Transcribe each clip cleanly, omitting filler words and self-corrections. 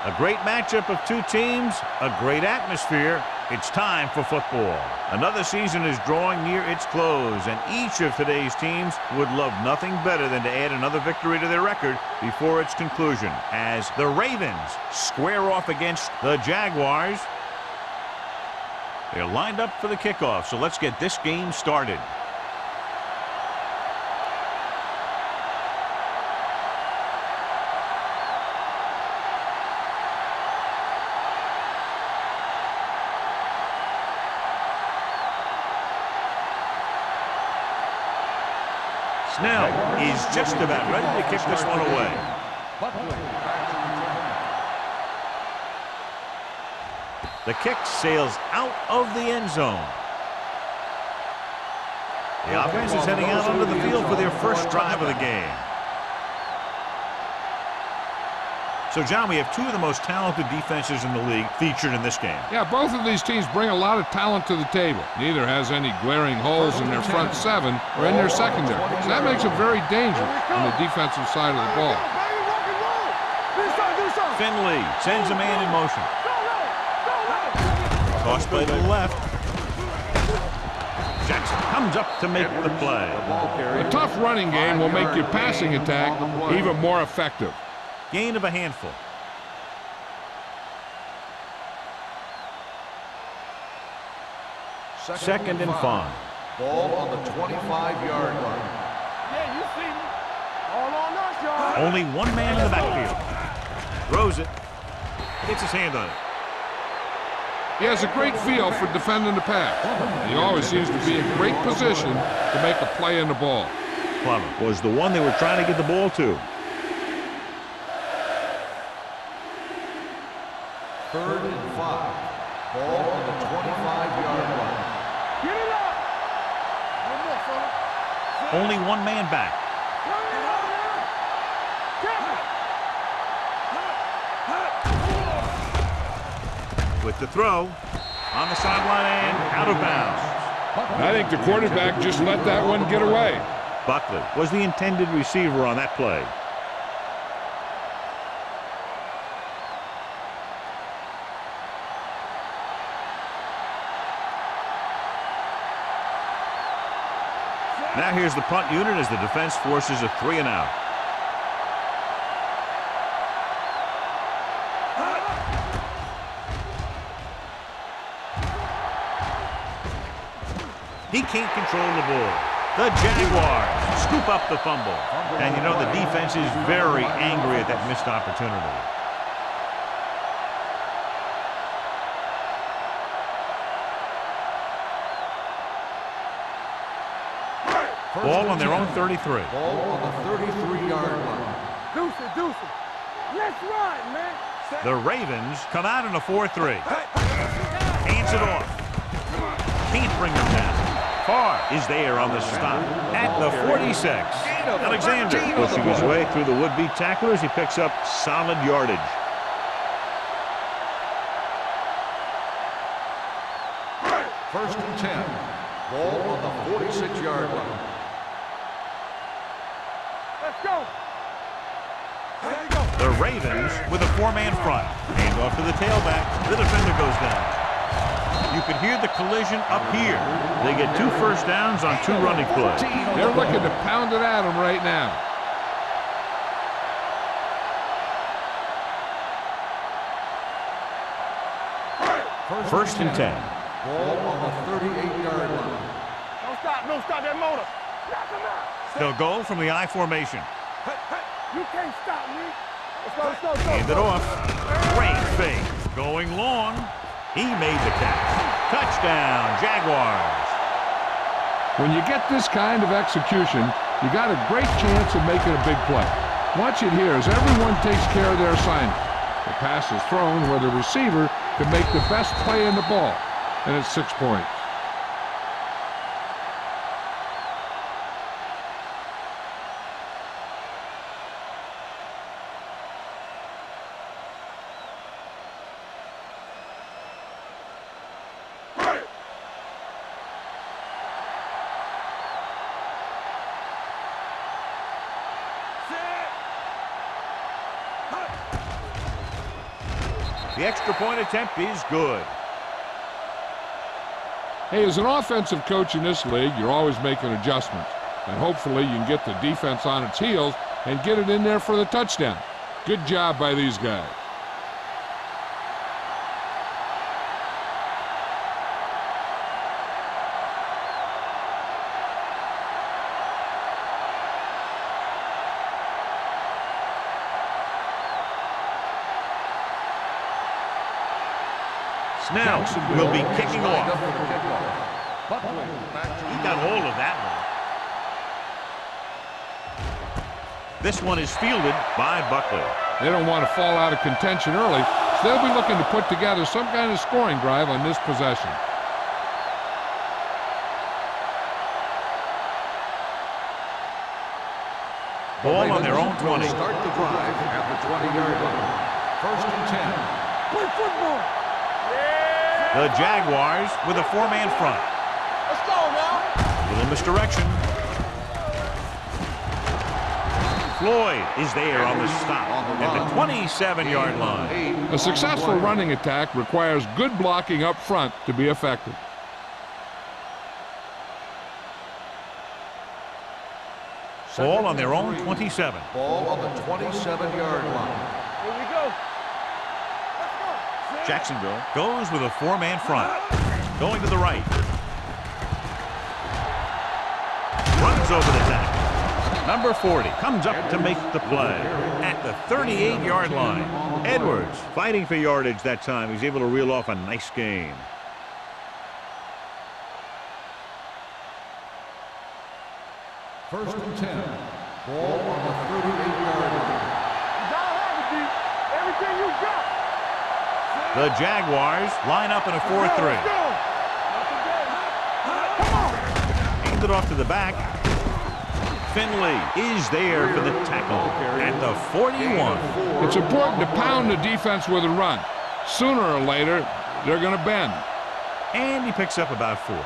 A great matchup of two teams, a great atmosphere. It's time for football. Another season is drawing near its close, and each of today's teams would love nothing better than to add another victory to their record before its conclusion, as the Ravens square off against the Jaguars. They're lined up for the kickoff, so let's get this game started. Snell is just about ready to kick this one away. The kick sails out of the end zone. The offense is heading out onto the field for their first drive of the game. So, John, we have two of the most talented defenses in the league featured in this game. Yeah, both of these teams bring a lot of talent to the table. Neither has any glaring holes in their front seven or in their secondary. So that makes it very dangerous on the defensive side of the ball. Finley sends a man in motion. Toss play to the left. Jackson comes up to make the play. A tough running game will make your passing attack even more effective. Gain of a handful. Second and 5. Ball on the 25-yard line. Yeah, you see me. All on us, y'all. Only one man in the backfield. Throws it. Gets his hand on it. He has a great feel for defending the pass. He always seems to be in great position to make a play in the ball. Plummer was the one they were trying to get the ball to. Third and 5. Ball on the 25-yard line. Get it up. One more, fella. Only one man back. With the throw on the sideline and out of bounds. I think the quarterback just let that one get away. Buckley was the intended receiver on that play. Now here's the punt unit as the defense forces a 3 and out. He can't control the ball. The Jaguars scoop up the fumble. And you know the defense is very angry at that missed opportunity. Ball on their own 33. Ball on the 33-yard line. Deuce it. Let's run, man. The Ravens come out in a 4-3. Hands it off. Can't bring them down. Carr is there on the stop at the 46. Alexander pushing his way through the would-be tacklers. He picks up solid yardage. First and 10. Ball on the 46-yard line. Let's go. The Ravens with a 4-man front. Hand off to the tailback. The defender goes down. You can hear the collision up here. They get 2 first downs on 2 running plays. They're looking to pound it at him right now. First and 10. Ball on the 38-yard line. Don't stop that motor. Knock him out. They'll go from the I formation. You can't stop me. Let's go. Hand it off. Great fake. Going long. He made the catch. Touchdown, Jaguars. When you get this kind of execution, you got a great chance of making a big play. Watch it here as everyone takes care of their assignment. The pass is thrown where the receiver can make the best play in the ball, and it's 6 points. The extra point attempt is good. Hey, as an offensive coach in this league, you're always making adjustments. And hopefully you can get the defense on its heels and get it in there for the touchdown. Good job by these guys. Snell will be kicking off. He got hold of that one. This one is fielded by Buckley. They don't want to fall out of contention early, so they'll be looking to put together some kind of scoring drive on this possession. Ball on their own 20. Start the drive at the 20-yard line. First and 10. Play football. The Jaguars with a four-man front. Let's go now. Little misdirection. Floyd is there on the stop at the 27-yard line. A successful running attack requires good blocking up front to be effective. Ball on their own 27. Ball on the 27-yard line. Here we go. Jacksonville goes with a four-man front. Going to the right. Runs over the tackle. Number 40 comes up to make the play at the 38-yard line. Edwards fighting for yardage that time. He's able to reel off a nice gain. First and 10. Ball on the 38-yard line. You gotta have it, D. Everything you got. The Jaguars line up in a 4-3. Let's go. Come on. Hands it off to the back. Finley is there for the tackle at the 41. It's important to pound the defense with a run. Sooner or later, they're going to bend. And he picks up about 4.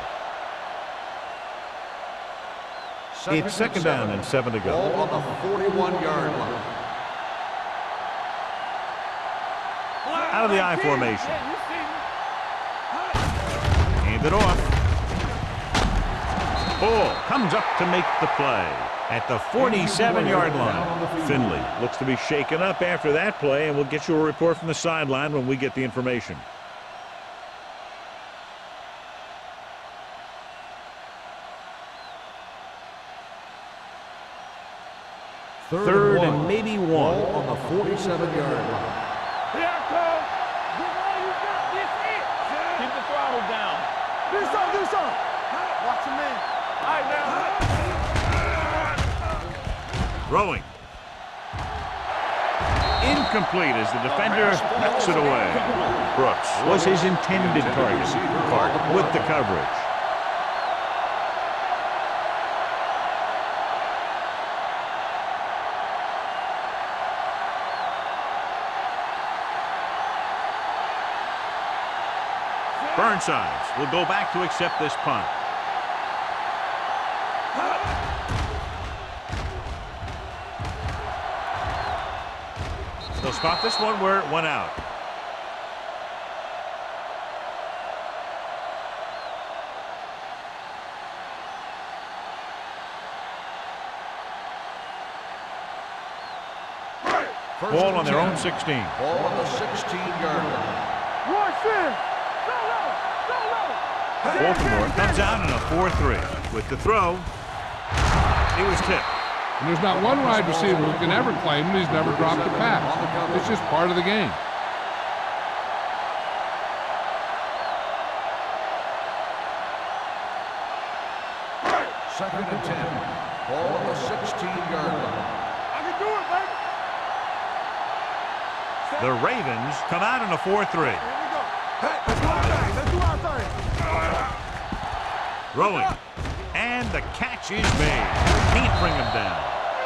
It's second down and 7 to go. Ball on the 41-yard line. Out of the I formation. Hand it off. Ball comes up to make the play at the 47-yard line. Finley looks to be shaken up after that play, and we'll get you a report from the sideline when we get the information. Third and maybe 1. Ball on the 47-yard line. Here it comes. Give all you got. This it. Keep the throttle down. Do something. Watch your man. All right, now. Throwing. Incomplete as the defender knocks it away. Brooks was his intended target. Clark with the coverage. Burnsides will go back to accept this punt. They'll spot this one where it went out. Ball on their own 16. Ball on the 16-yard line. Rush in. Baltimore comes out in a 4-3. With the throw, he was tipped. And there's not one wide receiver who can ever claim that he's never dropped a pass. It's just part of the game. Second and 10. Ball on the 16-yard line. I can do it, baby. The Ravens come out in a 4-3. Here we go. Hey, let's do our thing. Let's do our thing. Throwing. And the catch is made. Can't bring him down.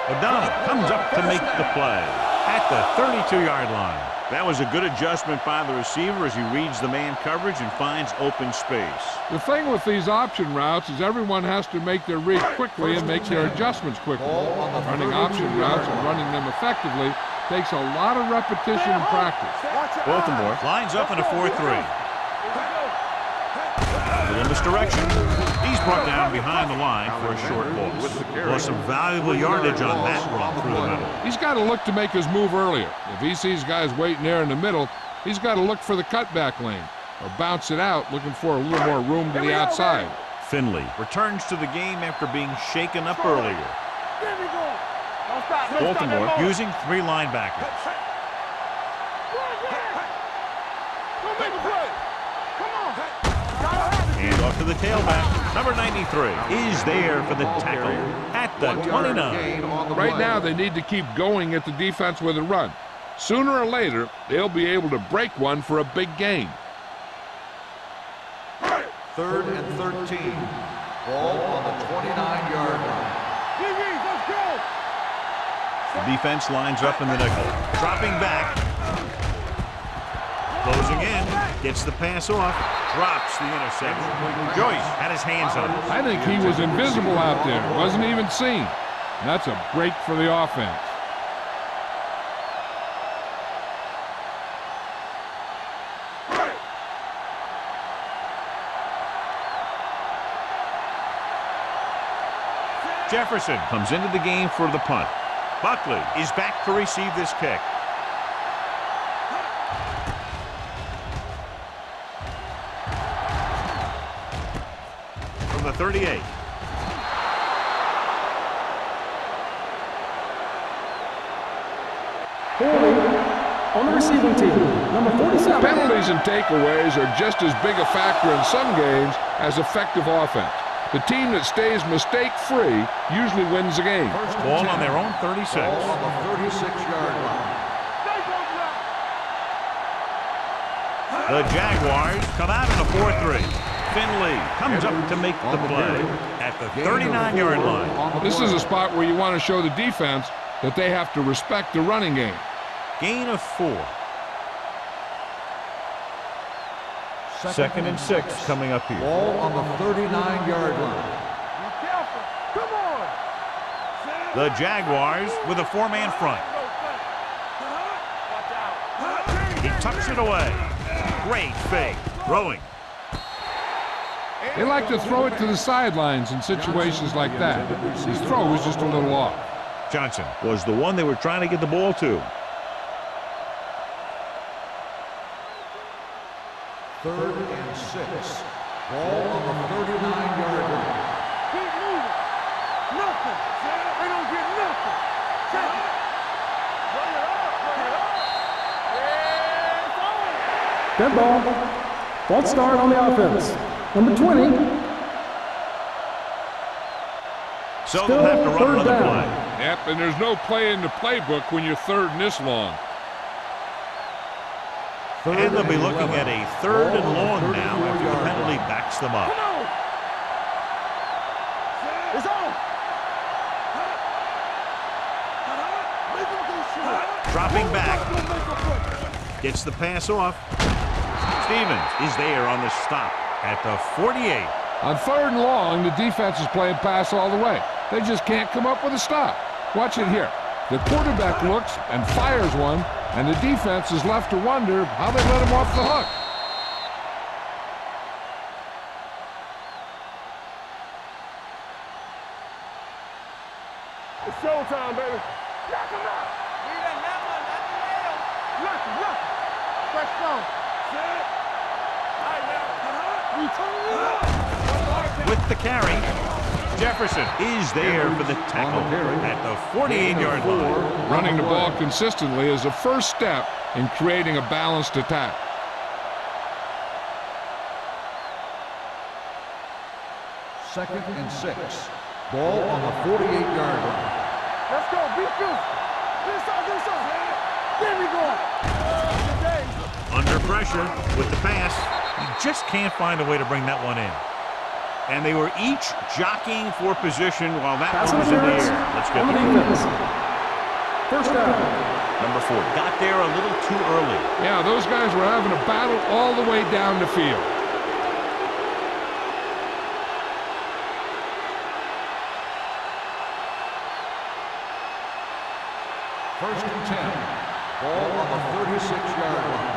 O'Donnell comes up to make the play at the 32-yard line. That was a good adjustment by the receiver as he reads the man coverage and finds open space. The thing with these option routes is everyone has to make their read quickly and make their adjustments quickly. Running option routes and running them effectively Takes a lot of repetition and practice. Baltimore lines up in a 4-3. A little misdirection. He's brought down behind the line for a short loss. Lost some valuable yardage on that run through the middle. He's got to look to make his move earlier. If he sees guys waiting there in the middle, he's got to look for the cutback lane or bounce it out, looking for a little more room to the outside. Finley returns to the game after being shaken up earlier. Baltimore using 3 linebackers. And off to the tailback. Number 93 is there for the tackle at the 29. Right now, they need to keep going at the defense with a run. Sooner or later, they'll be able to break one for a big gain. 3rd and 13. Ball on the 29-yard line. Let's go. The defense lines up in the nickel. Dropping back. Closing in. Gets the pass off. Drops the interception. Joyce had his hands on it. I think he was invisible out there. Wasn't even seen. And that's a break for the offense. Jefferson comes into the game for the punt. Buckley is back to receive this kick. From the 38. On the receiving team, number 47. Penalties and takeaways are just as big a factor in some games as effective offense. The team that stays mistake-free usually wins the game. Ball on their own 36. Ball on the 36-yard line. The Jaguars come out in a 4-3. Finley comes up to make the play at the 39-yard line. This is a spot where you want to show the defense that they have to respect the running game. Gain of 4. 2nd and 6 coming up here. Ball on the 39-yard line. Come on. The Jaguars with a 4-man front. He tucks it away. Great fake. Throwing. They like to throw it to the sidelines in situations like that. His throw was just a little off. Johnson was the one they were trying to get the ball to. 3rd and 6. Ball on the 39-yard line. Keep moving. Nothing. They don't get nothing. Check it. Run it up. Yeah, it's on. Dead ball. False start on the offense. Number 20. So they'll have to run Third another down. play. Yep, and there's no play in the playbook when you're 3rd and this long. And they'll be looking at a 3rd and long now after the penalty backs them up. Come on. It's on. Dropping back. Gets the pass off. Stevens is there on the stop at the 48. On 3rd and long, the defense is playing pass all the way. They just can't come up with a stop. Watch it here. The quarterback looks and fires one, and the defense is left to wonder how they let him off the hook. It's showtime, baby. Knock him out. Leave that hammer, not the nail. Look. Fresh stone. With the carry, Jefferson is there for the tackle at the 48-yard line. Running the ball consistently is the first step in creating a balanced attack. Second and 6. Ball on the 48-yard line. Let's go. Be good. Do something. There we go. Under pressure with the pass. He just can't find a way to bring that one in. And they were each jockeying for position while that one was in the air. Let's get the defense. First down. Number 4 got there a little too early. Yeah, those guys were having a battle all the way down the field. First and 10. Ball on the 36-yard line.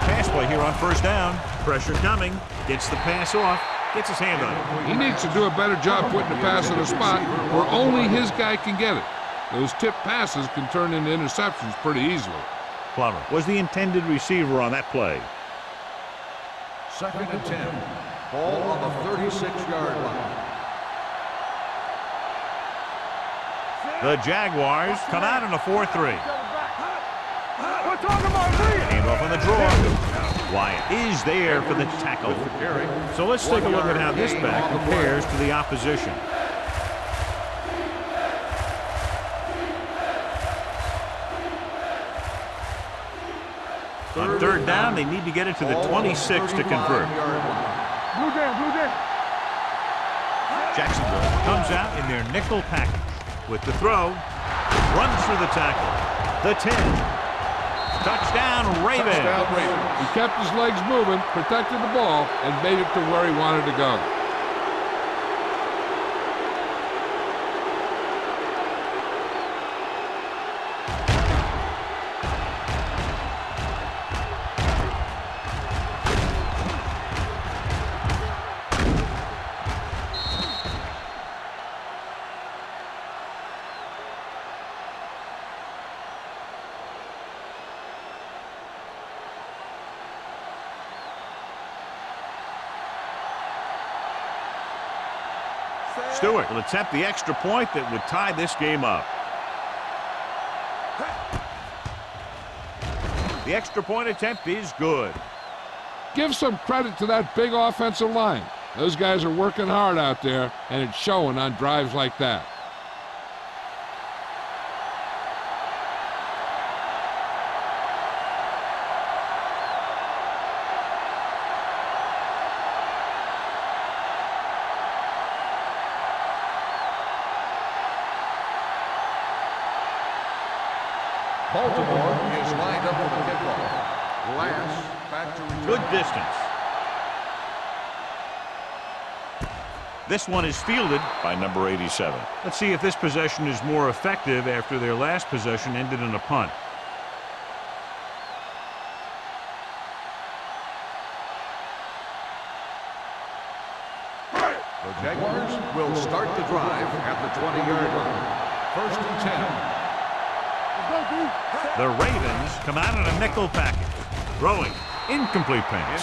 Pass play here on first down. Pressure coming. Gets the pass off. Gets his hand on it. He needs to do a better job putting the pass in a spot where only his guy can get it. Those tip passes can turn into interceptions pretty easily. Plummer was the intended receiver on that play. 2nd and 10. Ball on the 36-yard line. The Jaguars come out in a 4-3. We're talking about me. Came off on the draw. Wyatt is there for the tackle. So let's take a look at how this back compares to the opposition. On third down, they need to get it to the 26 to convert. Blue down. Jacksonville comes out in their nickel package. With the throw, runs through the tackle. The 10. Touchdown, Ravens. He kept his legs moving, protected the ball, and made it to where he wanted to go. Stewart will attempt the extra point that would tie this game up. The extra point attempt is good. Give some credit to that big offensive line. Those guys are working hard out there, and it's showing on drives like that. Baltimore is lined up for the kickoff. Last back to return. Good distance. This one is fielded by number 87. Let's see if this possession is more effective after their last possession ended in a punt. The Jaguars will start the drive at the 20-yard line. 1st and 10. The Ravens come out in a nickel package. Throwing. Incomplete pass.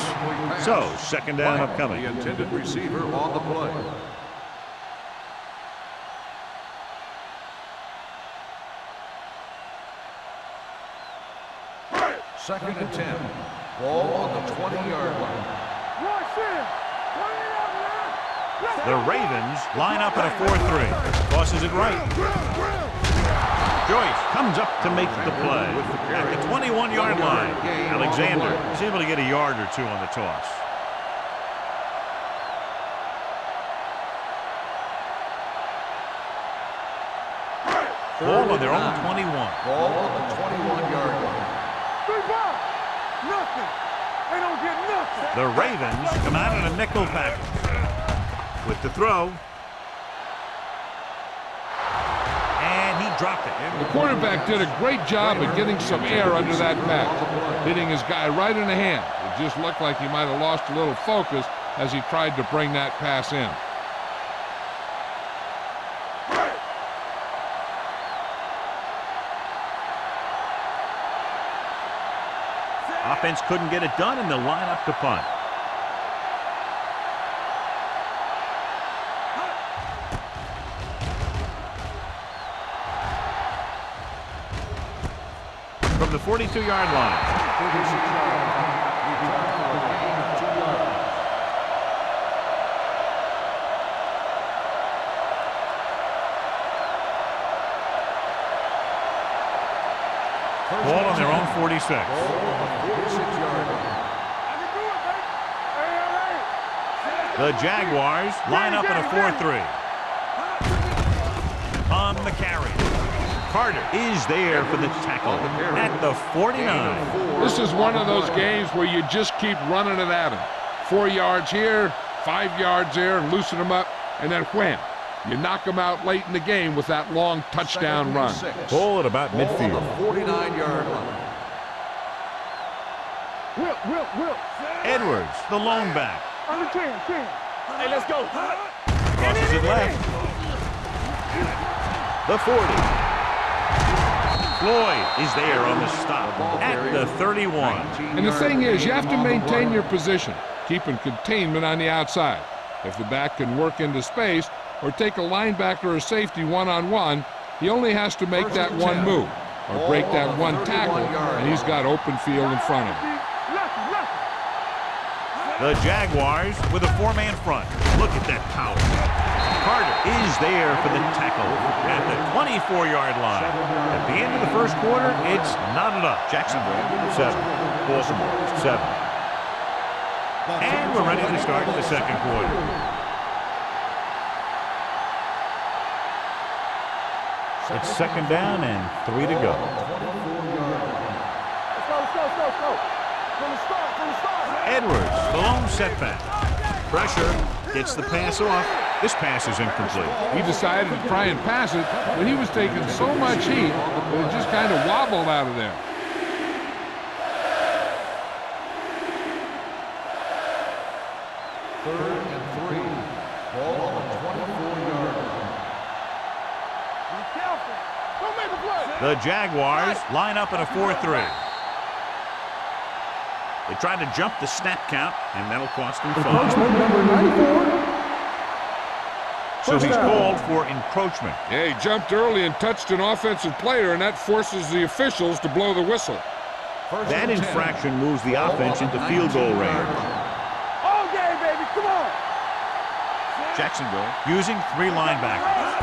So, 2nd down upcoming. The intended receiver on the play. Second and 10. Ball on the 20-yard line. The Ravens line up in a 4-3. Tosses it right. Joyce comes up to make the play at the 21-yard line. Alexander is able to get a yard or two on the toss. Ball on their own 21. Ball on the 21-yard line. Nothing. They don't get nothing. The Ravens come out in a nickel package. With the throw. Dropped it. The quarterback did a great job of getting some air under that pass, hitting his guy right in the hand. It just looked like he might have lost a little focus as he tried to bring that pass in. Offense couldn't get it done, and they'll line up to punt. From the 42-yard line. 36-yard line. Return for a gain of 2 yards. Ball on their own 46. Ball on the 46-yard line. The Jaguars line up in a 4-3. On the carry. Carter is there for the tackle at the 49. This is one of those games where you just keep running it at him. 4 yards here, 5 yards there, and loosen them up, and then wham, You knock them out late in the game with that long touchdown run. Ball at about midfield. On the 49-yard line. Will. Edwards, the lone back. Under 10. Hey, let's go. Crosses it left. The 40. Floyd is there on the stop at the 31. And the thing is, you have to maintain your position, keeping containment on the outside. If the back can work into space or take a linebacker or safety one-on-one, he only has to make that one move or break that one tackle, and he's got open field in front of him. The Jaguars with a four-man front. Look at that power. Carter is there for the tackle at the 24-yard line. At the end of the first quarter, it's knotted up. Jacksonville, 7. Baltimore, 7. And we're ready to start the second quarter. It's second down and 3 to go. Let's go. From the start. Edwards, the lone setback. Pressure, gets the pass off. This pass is incomplete. He decided to try and pass it, but he was taking so much heat that it just kind of wobbled out of there. Third and 3. Ball on the 24-yard line. Be careful. Don't make a play. The Jaguars line up in a 4-3. They tried to jump the snap count, and that'll cost him 5. Encroachment number 94. So he's called for encroachment. Yeah, he jumped early and touched an offensive player, and that forces the officials to blow the whistle. That infraction moves the offense into field goal range. All game, baby. Come on. Jacksonville using 3 linebackers.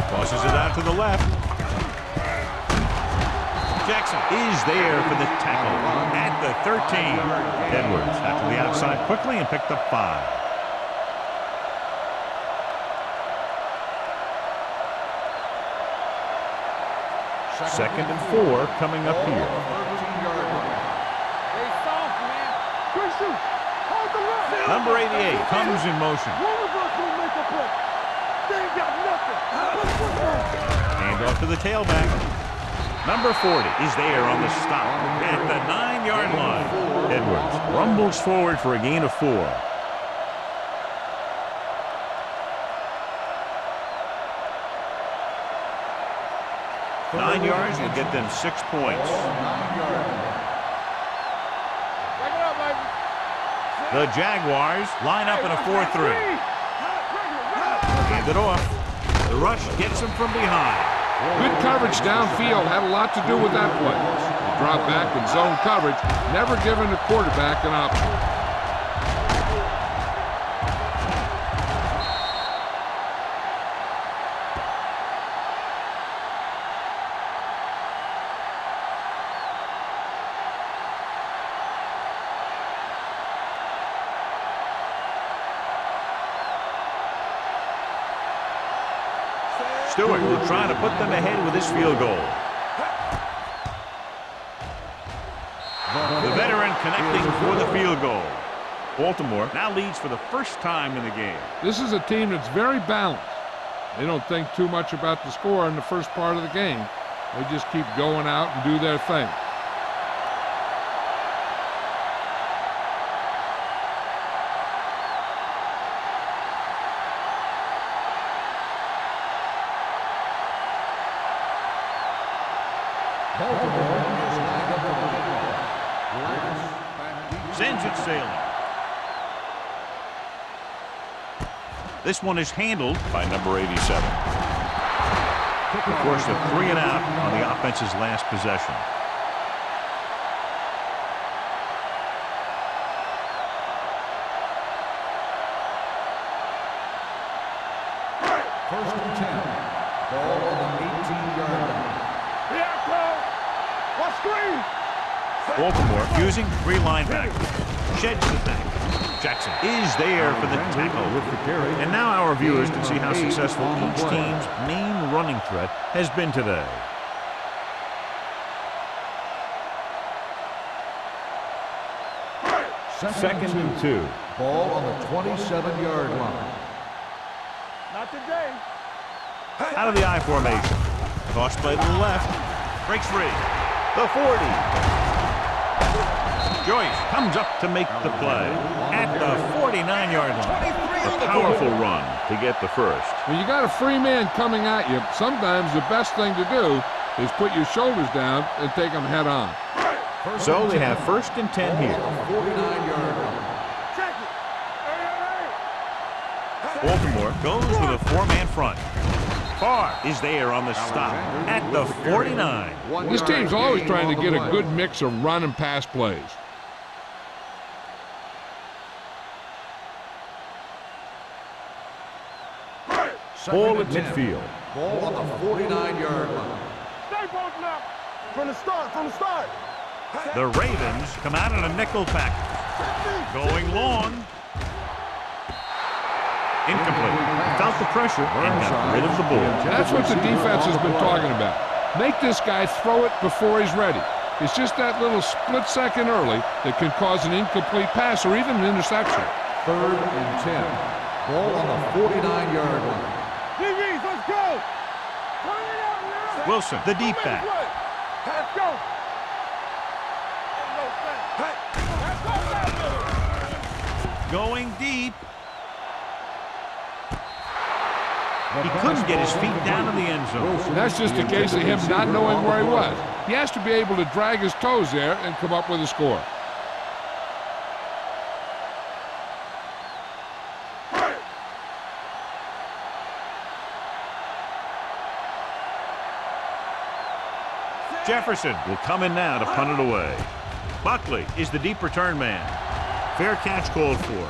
Tosses it out to the left. Jackson is there for the tackle at the 13. Edwards after the outside quickly and picked up 5. Second and 4 coming up here. They soft, man. Good shoot. Hold the line. Number 88 comes in motion. One of us will make a play. They ain't got nothing. Hand off to the tailback. Number 40 is there on the stop at the 9-yard line. Edwards rumbles forward for a gain of 4. Nine yards will get them 6 points. Back it up, baby. The Jaguars line up in a 4-3. Hand it off. The rush gets them from behind. Good coverage downfield had a lot to do with that play. The drop back and zone coverage, never giving the quarterback an option. Stewart will try to put them ahead with this field goal. The veteran connecting for the field goal. Baltimore now leads for the first time in the game. This is a team that's very balanced. They don't think too much about the score in the first part of the game. They just keep going out and do their thing. Sends it sailing. This one is handled by number 87. Of course, a 3 and out on the offense's last possession. First and 10. Ball on the 18-yard line. Yeah, Paul. What screen? Baltimore using 3 linebackers. Sheds the thing. Jackson is there for the tackle. And now our viewers can see how successful each team's main running threat has been today. Second and 2. Ball on the 27-yard line. Not today. Out of the I formation. Toss play to the left. Breaks free. The 40. Joyce comes up to make the play at the 49-yard line. A powerful run to get the first. When you got a free man coming at you, sometimes the best thing to do is put your shoulders down and take them head on. So they have 1st and 10 here. 49-yard line. Baltimore goes with a 4-man front. Farr is there on the stop at the 49. This team's always trying to get a good mix of run and pass plays. Ball at midfield. Ball on the 49-yard line. Stay both now. From the start, from the start. The Ravens come out in a nickel package. Going long. Incomplete. Without the pressure and got rid of the ball. That's what the defense has been talking about. Make this guy throw it before he's ready. It's just that little split second early that can cause an incomplete pass or even an interception. 3rd and 10. Ball on the 49-yard line. DBs, let's go. Turn it out now. Wilson, the deep back. Let's go. Going deep. He couldn't get his feet down in the end zone. That's just a case of him not knowing where he was. He has to be able to drag his toes there and come up with a score. Jefferson will come in now to punt it away. Buckley is the deep return man. Fair catch called for.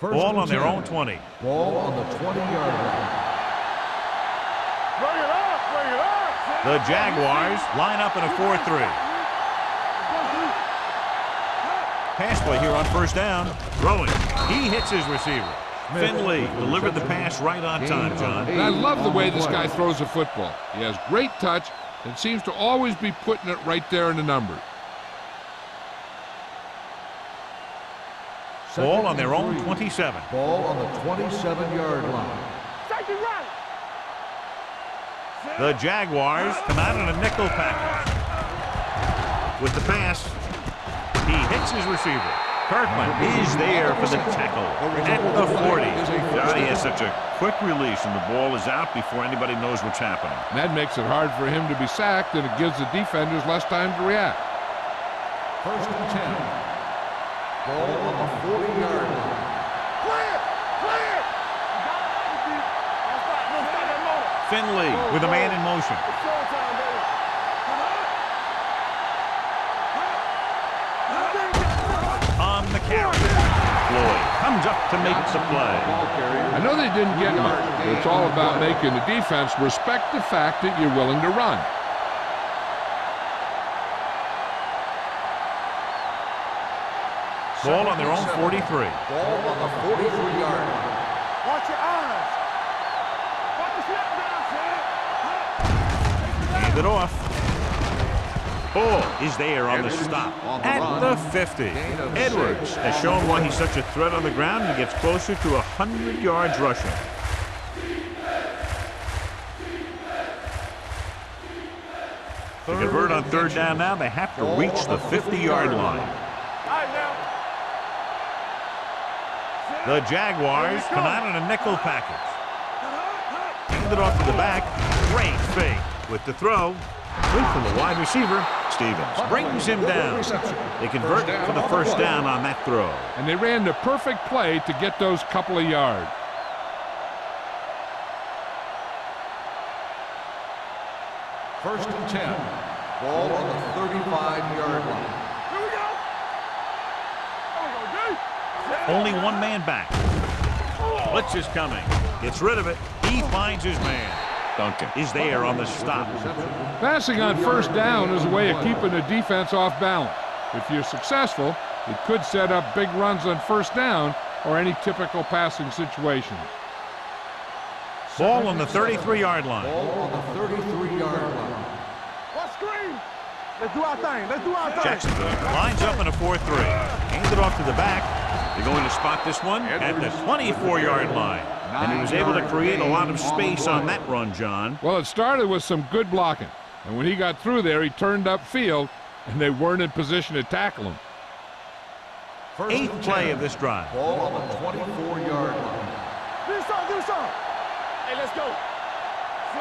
Ball on their own 20. Ball on the 20-yard line. Bring it up, bring it up. The Jaguars line up in a 4-3. Pass play here on 1st down. Throwing. He hits his receiver. Finley delivered the pass right on time, John. And I love the way this guy throws a football. He has great touch and seems to always be putting it right there in the numbers. Ball on their own 27. Ball on the 27-yard line. Take it right. The Jaguars come out in a nickel package. With the pass, he hits his receiver. Kirkland is there for the tackle at the 40. John, he has such a quick release, and the ball is out before anybody knows what's happening. And that makes it hard for him to be sacked, and it gives the defenders less time to react. 1st and 10. Ball on the 40-yard line. Clear, clear. Finley with a man in motion. It's showtime, baby. On the carry. Floyd comes up to make the play. I know they didn't get much, but it's all about making the defense respect the fact that you're willing to run. Ball on their own 43. Ball on the 43-yard line. Watch your eyes. Watch the snap down, Hand it off. Ball is there on the stop at the 50. Edwards has shown why he's such a threat on the ground and gets closer to 100 yards rushing. To convert on 3rd down now, they have to reach the 50-yard line. The Jaguars come out in a nickel package. Hand it off to the back. Great fake with the throw. Good from the wide receiver. Stevens brings him down. They convert for the 1st down on that throw. And they ran the perfect play to get those couple of yards. First and 10. Ball on the 35-yard line. Here we go. Only one man back. Blitz is coming. Gets rid of it. He finds his man. Duncan is there on the stop. Passing on 1st down is a way of keeping the defense off balance. If you're successful, it could set up big runs on 1st down or any typical passing situation. Ball on the 33-yard line. Ball on the 33-yard line. What screen? Let's do our thing. Let's do our thing. Jacksonville lines up in a 4-3. Hands it off to the back. They're going to spot this one at the 24-yard line. And he was able to create a lot of space on that run, John. Well, it started with some good blocking. And when he got through there, he turned upfield, and they weren't in position to tackle him. Eighth play of this drive. Ball on the 24-yard line. Do something, do something. Hey, let's go.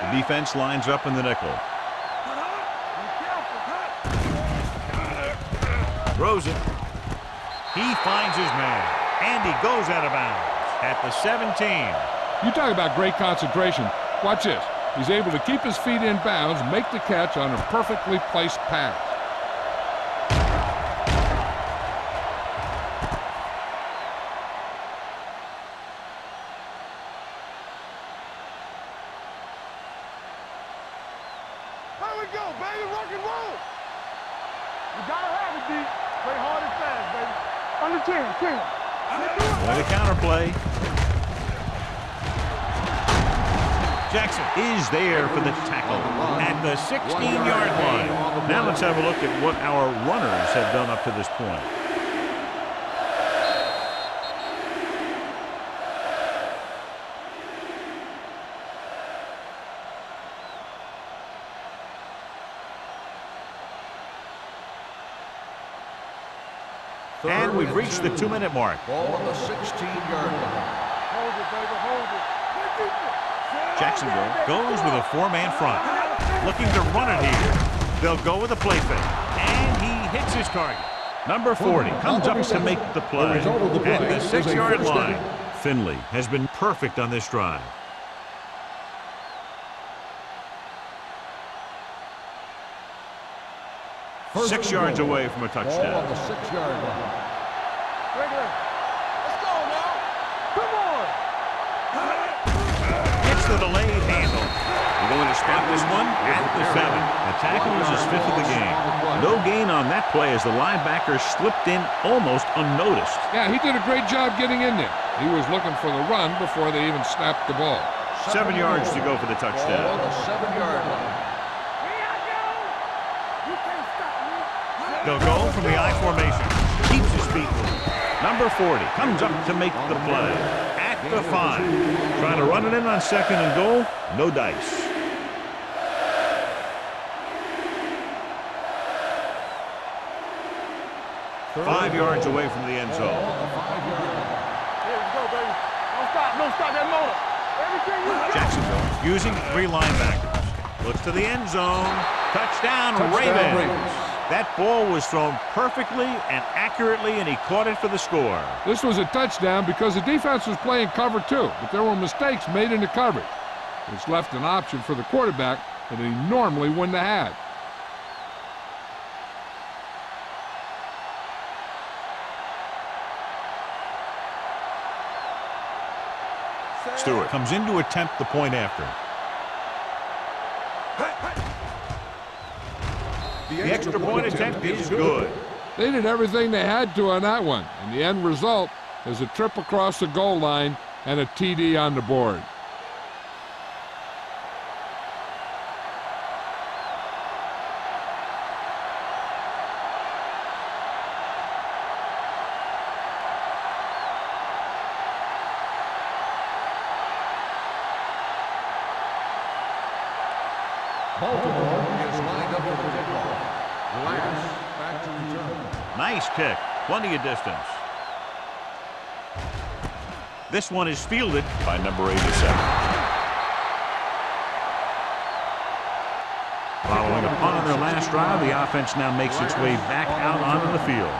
The defense lines up in the nickel. Throws it. He finds his man. And he goes out of bounds at the 17. You talk about great concentration. Watch this. He's able to keep his feet in bounds, make the catch on a perfectly placed pass. Here we go, baby. Rock and roll. You gotta have it, D. Play hard and fast, baby. Under 10. With a counterplay. Jackson is there for the tackle at the 16-yard line. Now let's have a look at what our runners have done up to this point. And we've reached the 2-minute mark. Ball on the 16-yard line. Hold it, baby. Hold it. Jacksonville goes with a 4-man front. Looking to run it here. They'll go with a play fake. And he hits his target. Number 40 comes up to make the play at the 6-yard line. Finley has been perfect on this drive. First 6 yards away from a Ball on touchdown. the 6-yard line. Regular. Let's go now. Come on. Gets the delayed handle. We're going to spot this one at the 7. The tackle is his 5th of the game. No gain on that play as the linebacker slipped in almost unnoticed. Yeah, he did a great job getting in there. He was looking for the run before they even snapped the ball. 7 yards to go for the Ball on touchdown. the 7-yard line. They'll go from the I formation. Keeps his feet moving. Number 40 comes up to make the play at the 5. Trying to run it in on 2nd and goal. No dice. Five yards away from the end zone. Here we go, baby. Don't stop that motor. Everything you got. Jacksonville using 3 linebackers. Looks to the end zone. Touchdown, Ravens. That ball was thrown perfectly and accurately, and he caught it for the score. This was a touchdown because the defense was playing cover 2, but there were mistakes made in the coverage. It's left an option for the quarterback that he normally wouldn't have had. Stewart comes in to attempt the point after. The extra point attempt is good. They did everything they had to on that one, and the end result is a trip across the goal line and a TD on the board. Baltimore is lined up for the kickoff. Lance back to return. Nice kick. Plenty of distance. This one is fielded by number 87. Following a punt on their last drive, the offense now makes its way back out onto the field.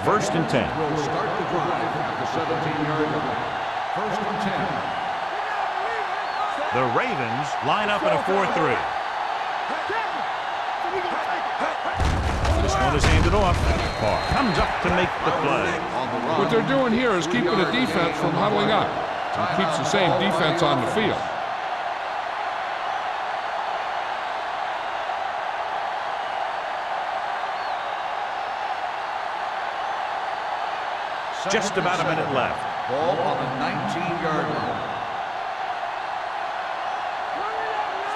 First and 10. Will start the drive at the 17-yard line. First and 10. The Ravens line up in a 4-3. This one is handed off. Carr comes up to make the play. What they're doing here is keeping the defense from huddling up. It keeps the same defense on the field. Just about a minute left. Ball on the 19-yard line.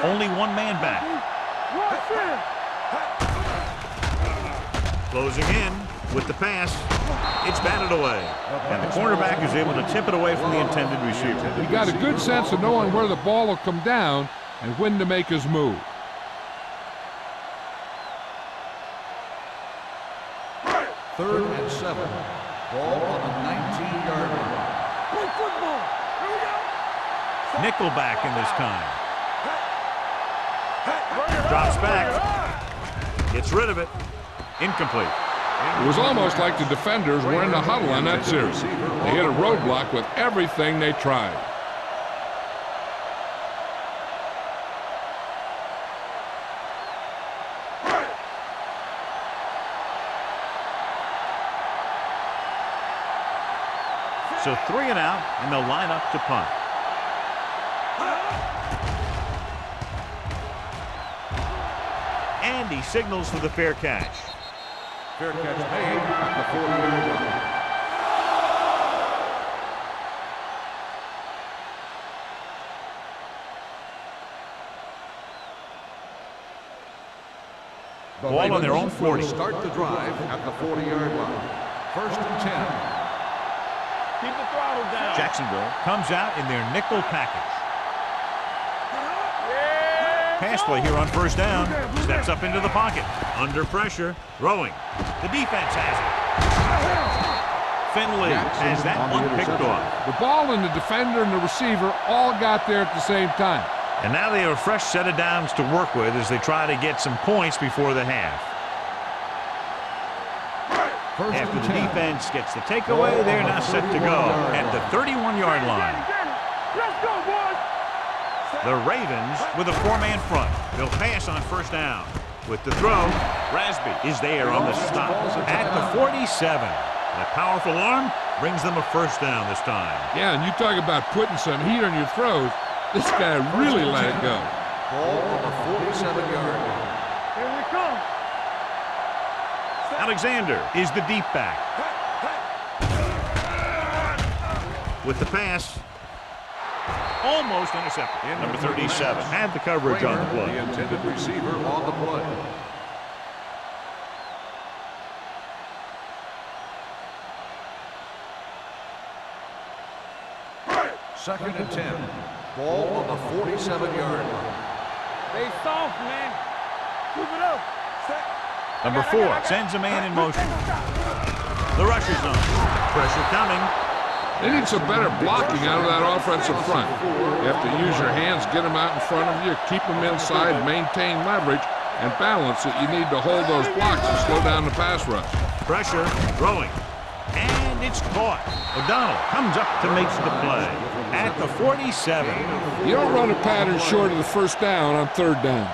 Only one man back. Closing in with the pass. It's batted away. And the cornerback is able to tip it away from the intended receiver. He got a good sense of knowing where the ball will come down and when to make his move. Third and 7. Ball on the 19-yard line. Play football. Here we go. Nickelback in this time. Drops back. Gets rid of it. Incomplete. It was almost like the defenders were in the huddle on that series. They hit a roadblock with everything they tried. So 3 and out, and they'll line up to punt. And he signals for the fair catch. Fair catch made at the 40-yard line. Ball on their own 40. Will start the drive at the 40-yard line. First and 10. Keep the throttle down. Jacksonville comes out in their nickel package. Pass play here on first down. Steps up into the pocket. Under pressure. Throwing. The defense has it. Finley has that one picked off. The ball and the defender and the receiver all got there at the same time. And now they have a fresh set of downs to work with as they try to get some points before the half. After the defense gets the takeaway, they're now set to go at the 31-yard line. Let's go, boys. The Ravens with a 4-man front. They'll pass on first down. With the throw, Rasby is there on the stop at the 47. That powerful arm brings them a first down this time. Yeah, and you talk about putting some heat on your throws. This guy really let it go. Ball on the 47-yard line. Here we come. Alexander is the deep back. With the pass. Almost intercepted. Number 37 had the coverage on the play. The intended receiver on the play. Second and 10. Ball on the 47-yard line. Stay soft, man. Keep it up. Number 4 sends a man in motion. The rush is on. Pressure coming. They need some better blocking out of that offensive front. You have to use your hands, get them out in front of you, keep them inside, maintain leverage, and balance that you need to hold those blocks and slow down the pass rush. Pressure, throwing. And it's caught. O'Donnell comes up to make the play at the 47. You don't run a pattern short of the first down on third down.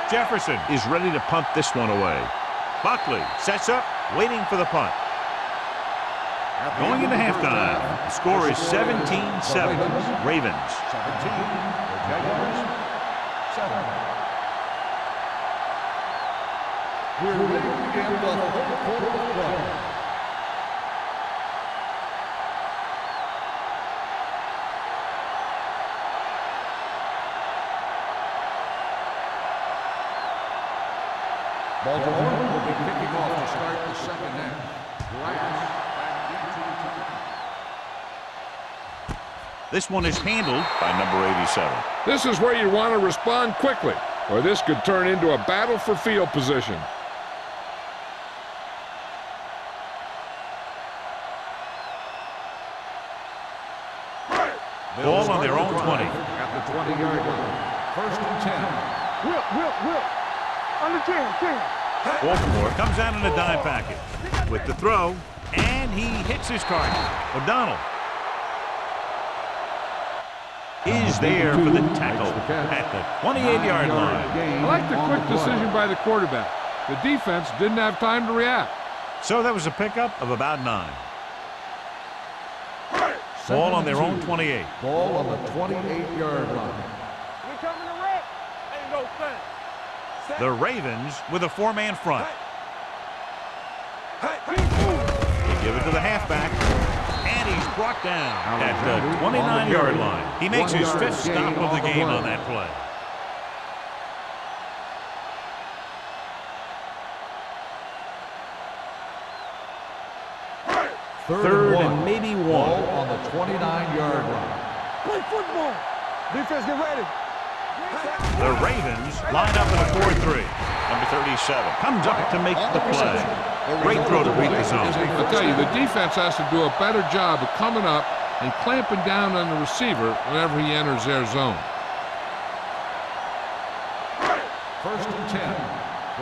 Jefferson is ready to punt this one away. Buckley sets up, waiting for the punt. Going into halftime, the score is 17-7. Ravens. 17. The Jaguars. 7. We're ready to begin the fourth quarter of play. Baltimore will be kicking off to start the second half. This one is handled by number 87. This is where you want to respond quickly, or this could turn into a battle for field position. Ball on their own 20. At the 20-yard line. First and 10. Whip. Under 10. Baltimore comes out in a dime package with the throw, and he hits his target. O'Donnell is there for the tackle at the 28-yard line. I like the quick decision by the quarterback. The defense didn't have time to react. So that was a pickup of about 9. Ball on their own 28. Ball on the 28-yard line. We coming to wreck. Ain't no thing. The Ravens with a four-man front. Keep moving. They give it to the halfback. And he's brought down at the 29-yard line. He makes his fifth stop of the game on that play. Third and maybe one. Ball on the 29-yard line. Play football. Defense, get ready. The Ravens line up in a 4-3. Number 37 comes up to make the play. Great throw to beat the zone. I tell you, the defense has to do a better job of coming up and clamping down on the receiver whenever he enters their zone. First and 10.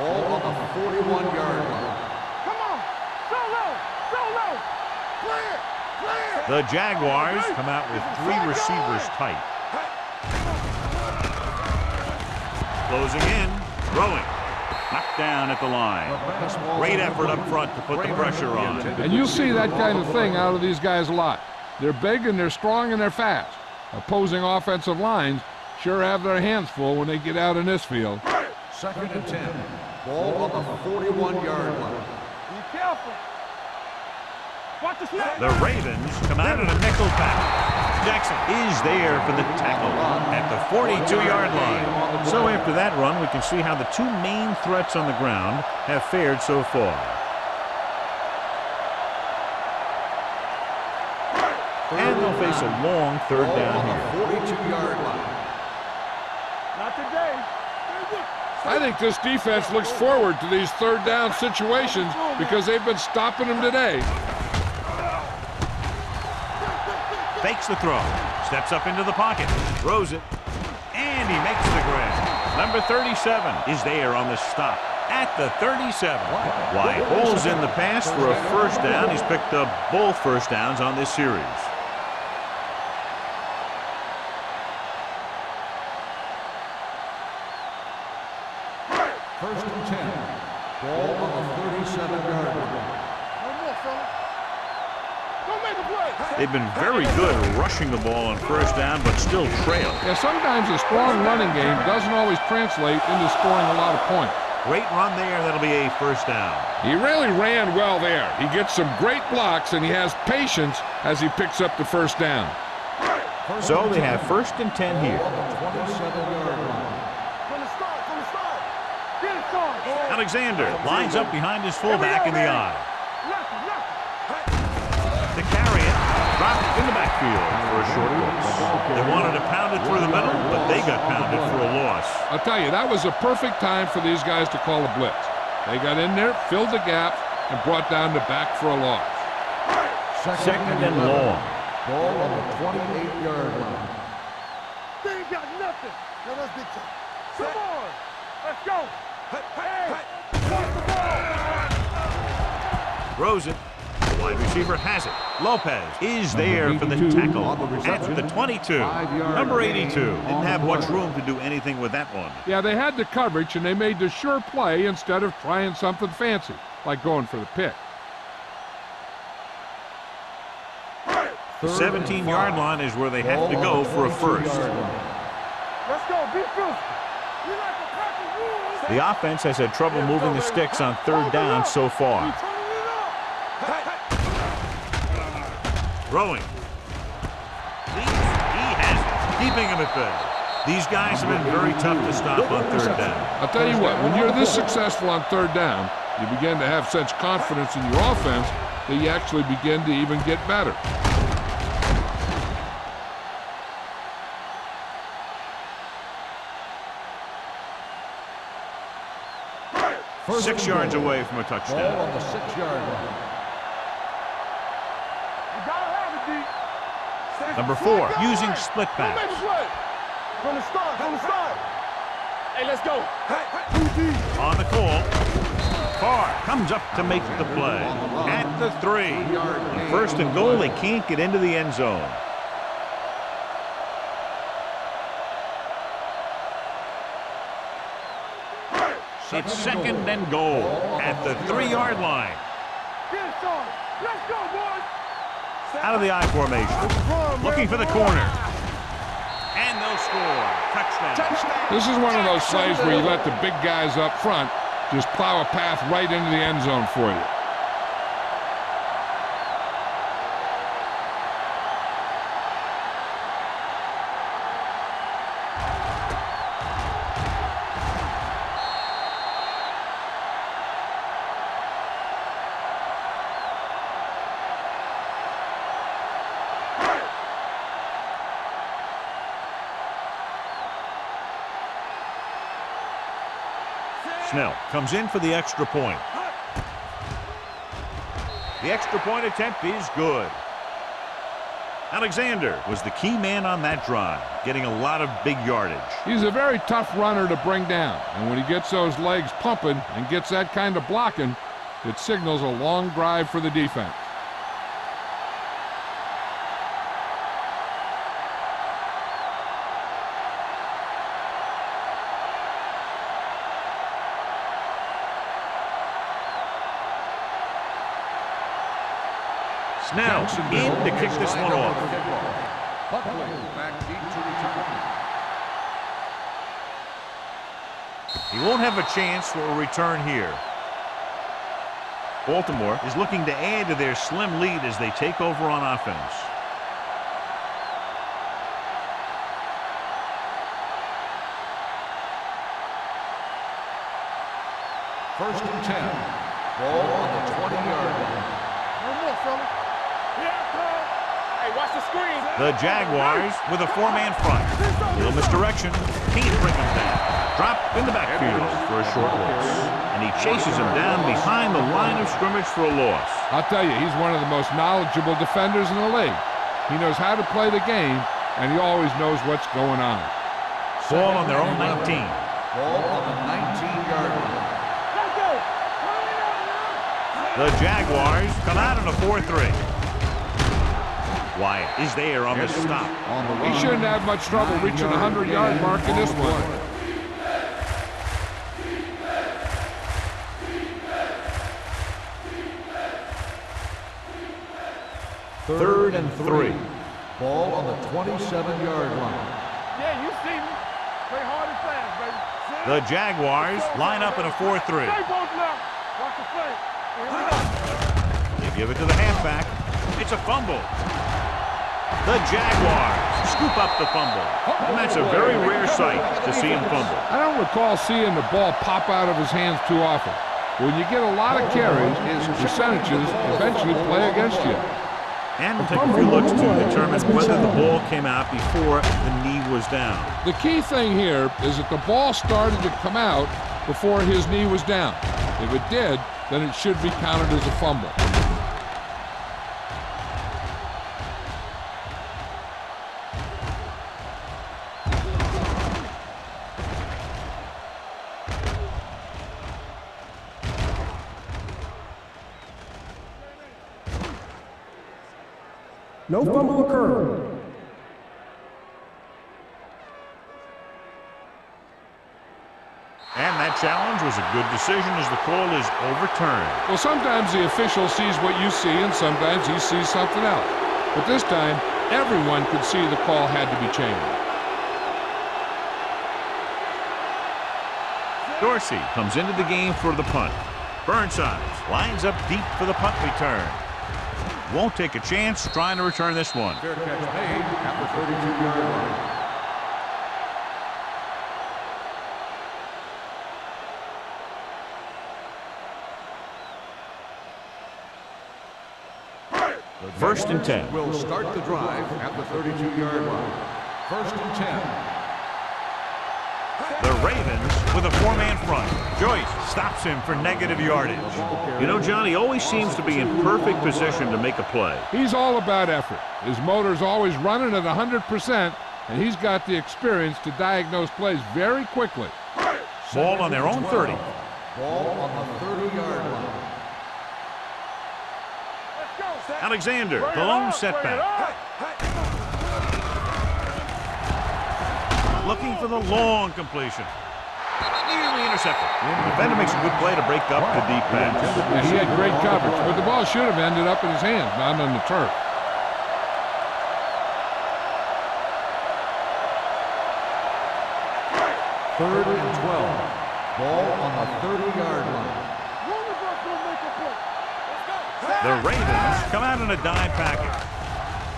Ball on the 41-yard line. Come on. Go low. Go low. Clear. Clear. The Jaguars come out with three receivers tight. Closing in, throwing. Knocked down at the line. Great effort up front to put the pressure on. And you'll see that kind of thing out of these guys a lot. They're big and they're strong and they're fast. Opposing offensive lines sure have their hands full when they get out in this field. Second and 10. Ball on the 41-yard line. Be careful. Watch the snap. The Ravens come out in a nickel pack. Jackson is there for the tackle at the 42-yard line. So after that run, we can see how the two main threats on the ground have fared so far. And they'll face a long third down here. 42-yard line. Not today. I think this defense looks forward to these third down situations because they've been stopping them today. Fakes the throw, steps up into the pocket, throws it, and he makes the grab. Number 37 is there on the stop at the 37. White holds in the pass for a first down. He's picked up both first downs on this series. First and 10. Ball on the 37-yard line. One more, fella. Don't make a play. They've been very good rushing the ball on first down, but still trail. Yeah, sometimes a strong running game doesn't always translate into scoring a lot of points. Great run there. That'll be a first down. He really ran well there. He gets some great blocks, and he has patience as he picks up the first down. So they have first and 10 here. On the 27-yard line. From the start. From the start. Get it started. Alexander lines up behind his fullback in the eye. Left it. To carry it, dropped in the backfield for a short loss. They wanted to pound it through the middle, but they got pounded for a loss. I'll tell you, that was a perfect time for these guys to call a blitz. They got in there, filled the gap, and brought down the back for a loss. Second and long. Ball on the 28-yard line. They ain't got nothing. Now let's get you. Come on. Let's go. Hey. Watch the ball. Throws it. The wide receiver has it. Lopez is there for the tackle at the 22. Number 82 didn't have much room to do anything with that one. Yeah, they had the coverage, and they made the sure play instead of trying something fancy, like going for the pick. The 17-yard line is where they have to go for a first. Let's go. Be physical. We like the Packers rules. The offense has had trouble moving the sticks on third down so far. Throwing. He has it, keeping him at bay. These guys have been very tough to stop on third down. I'll tell you what, when you're this successful on third down, you begin to have such confidence in your offense that you actually begin to even get better. First 6 yards away from a Ball touchdown. on the 6-yard line. You gotta have it, D. Number 4, using split Don't make a backs. play. From the start. From the start. Hey, let's go. On the call. Carr comes up to make the play at the 3. On first and goal, they can't get into the end zone. It's second and goal at the 3-yard line. Get it started. Let's go, boys. Out of the I formation. Looking for the corner. And they'll score. Touchdown. This is one of those plays where you let the big guys up front just plow a path right into the end zone for you. Snell comes in for the extra point. The extra point attempt is good. Alexander was the key man on that drive, getting a lot of big yardage. He's a very tough runner to bring down, and when he gets those legs pumping and gets that kind of blocking, it signals a long drive for the defense. Snell in to kick this one off. He won't have a chance for a return here. Baltimore is looking to add to their slim lead as they take over on offense. First and 10. Ball on the 20-yard line. No more, fella. Hey, watch the screen. The Jaguars with a four-man front. Little misdirection. Can't bring him down. Drop in the backfield for a short loss. And he chases him down behind the line of scrimmage for a loss. I'll tell you, he's one of the most knowledgeable defenders in the league. He knows how to play the game, and he always knows what's going on. Ball on their own 19. Ball on the 19-yard line. The Jaguars come out in a 4-3. Wyatt is there on the stop. He shouldn't have much trouble reaching the 100-yard mark in this one. Third and 3. Ball on the 27-yard line. Yeah, you see me. Play hard and fast, baby. The Jaguars line up in a 4-3. Stay both now. Watch the play. They give it to the halfback. It's a fumble. The Jaguars scoop up the fumble. And that's a very rare sight to see him fumble. I don't recall seeing the ball pop out of his hands too often. When you get a lot of carries, his percentages eventually play against you. And we'll take a few looks to determine whether the ball came out before the knee was down. The key thing here is that the ball started to come out before his knee was down. If it did, then it should be counted as a fumble. No fumble occurred. And that challenge was a good decision as the call is overturned. Well, sometimes the official sees what you see, and sometimes he sees something else. But this time, everyone could see the call had to be changed. Dorsey comes into the game for the punt. Burnside lines up deep for the punt return. Won't take a chance trying to return this one. Fair catch made at the 32-yard line. First and 10. Will start the drive at the 32-yard line. First and 10. The Ravens with a four-man front. Joyce stops him for negative yardage. You know, John, he always seems to be in perfect position to make a play. He's all about effort. His motor's always running at 100%, and he's got the experience to diagnose plays very quickly. Ball on their own 30. Ball on the 30-yard line. Alexander, the lone setback. Looking for the long completion. Nearly intercepted. The defender makes a good play to break up the deep pass. And he had great coverage, but the ball should have ended up in his hands, not on the turf. 3rd and 12. Ball on the 30-yard line. The Ravens come out in a dime package.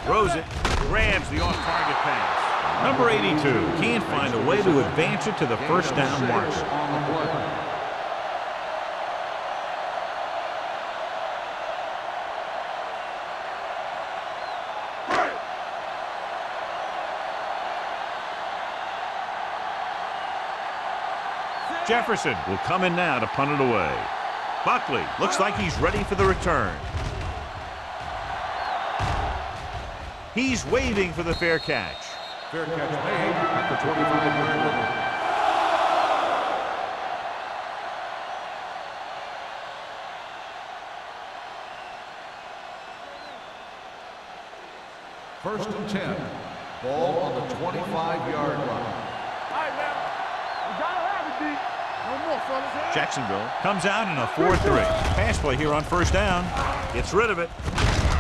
Throws it, grabs the off-target pass. Number 82 can't find a way to advance it to the first down marker. On the play. Jefferson will come in now to punt it away. Buckley looks like he's ready for the return. He's waving for the fair catch. Fair catch made at the 25-yard line. First and 10. Ball on the 25-yard line. Jacksonville comes out in a 4-3. Pass play here on first down. Gets rid of it.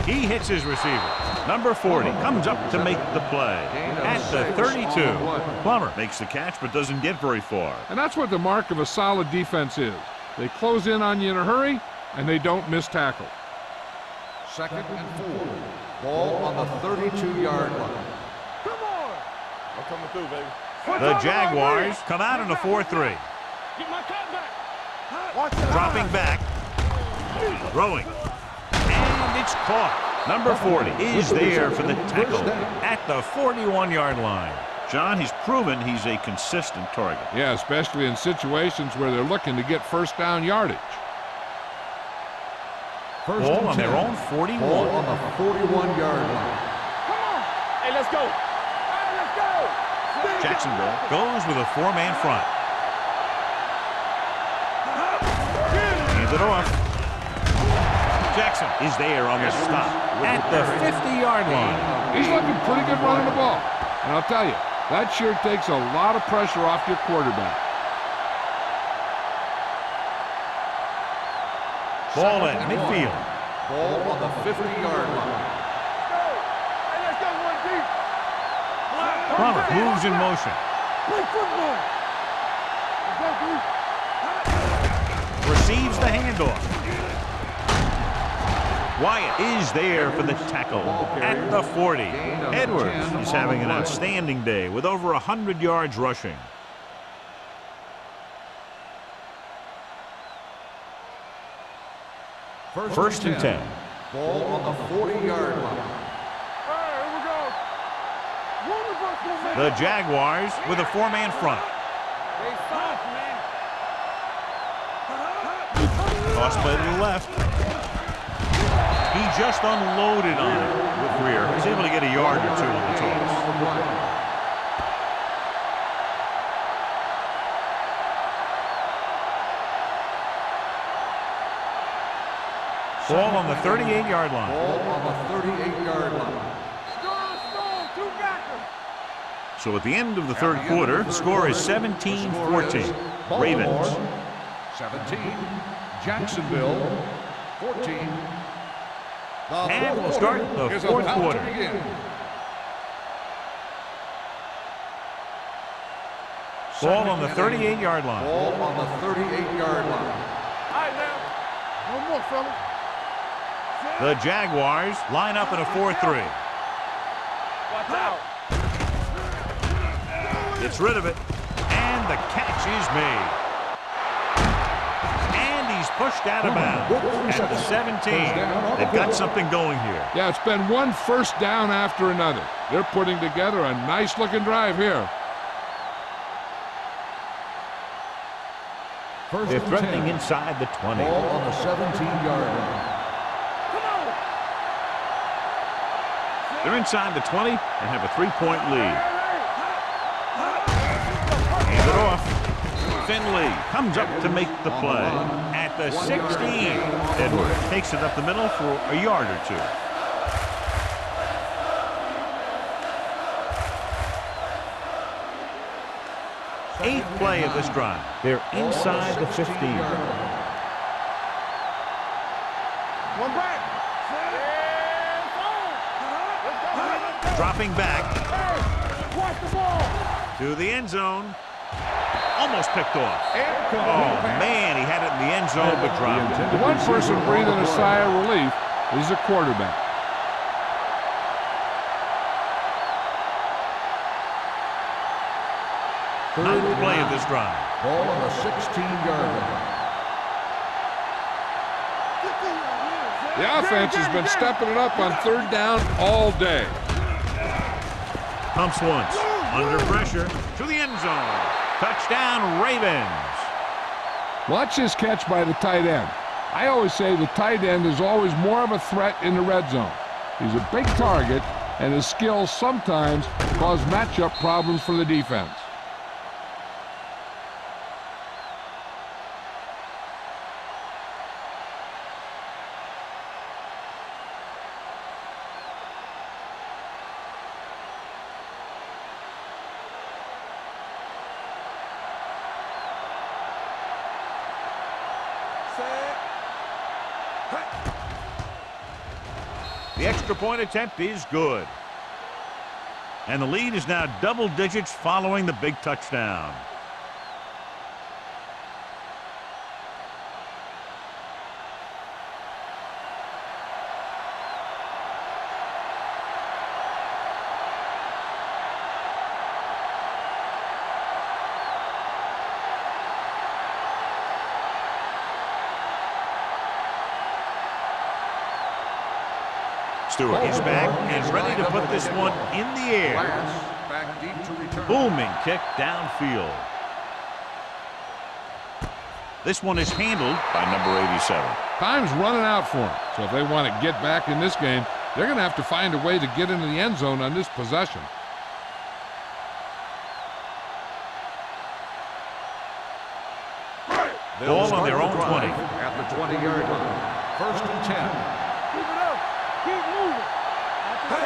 He hits his receiver. Number 40 comes up to make the play at the 32. Plummer makes the catch but doesn't get very far. And that's what the mark of a solid defense is. They close in on you in a hurry, and they don't miss tackle. 2nd and 4. Ball on the 32-yard line. Come on! I'm coming through, baby. The Jaguars come out in a 4-3. Get my cut back. Watch it. Dropping back. Throwing. And it's caught. Number 40 is there for the tackle at the 41-yard line. John, he's proven he's a consistent target. Yeah, especially in situations where they're looking to get first down yardage. First Ball and on 10. their own 41. Ball on the 41-yard line. Come on. Hey, let's go. Hey, let's go. Jacksonville goes with a 4-man front. Hands it off. Jackson is there on the stop at the 50-yard line. He's looking pretty good running the ball. And I'll tell you, that sure takes a lot of pressure off your quarterback. Ball at midfield. Ball on the 50-yard line. Hey, let's go one deep. Plummer moves in motion. Play football. Let's go, dude. Receives the handoff. Wyatt is there for the tackle at the 40. Edwards is having an outstanding day with over 100 yards rushing. First and 10. Ball on the 40-yard line. Hey, here we go. One of us will make The Jaguars with a 4-man front. They soft, man. Toss play to the left. He just unloaded on it with Greer. He's able to get a yard or two on the toss. Ball on the 38-yard line. Ball on the 38-yard line. Strong, two backers. So at the end of the third quarter, the score is 17-14. Ravens. 17. Jacksonville 14. And we'll start the fourth quarter. Ball on the 38-yard line. Ball on the 38-yard line. All right, now. No more, fellas. The Jaguars line up in a 4-3. Watch out. Gets rid of it. And the catch is made. And he's pushed out of bounds at the 17. They've got something going here. Yeah, it's been one first down after another. They're putting together a nice-looking drive here. They're threatening inside the 20. Ball on the 17-yard line. They're inside the 20 and have a 3-point lead. Hand it off. Finley comes up to make the play at the 16. Edwards takes it up the middle for a yard or two. Eighth play of this drive. They're inside the 15. One back. Dropping back Hey, watch the ball. to the end zone. almost picked off. Oh, man, he had it in the end zone, but dropped it. The one person breathing a sigh of relief is the quarterback. Ninth play of this drive. Ball on the 16-yard line. The offense has been stepping it up on third down all day. Pumps once. Under pressure. To the end zone. Touchdown, Ravens. Watch this catch by the tight end. I always say the tight end is always more of a threat in the red zone. He's a big target, and his skills sometimes cause matchup problems for the defense. The extra point attempt is good. And the lead is now double digits following the big touchdown. Stewart is back and ready to put this one in the air. Back deep to return. Booming kick downfield. This one is handled by number 87. Time's running out for them, so if they want to get back in this game, they're going to have to find a way to get into the end zone on this possession. Ball on their own 20. At the 20-yard line. 1st and 10.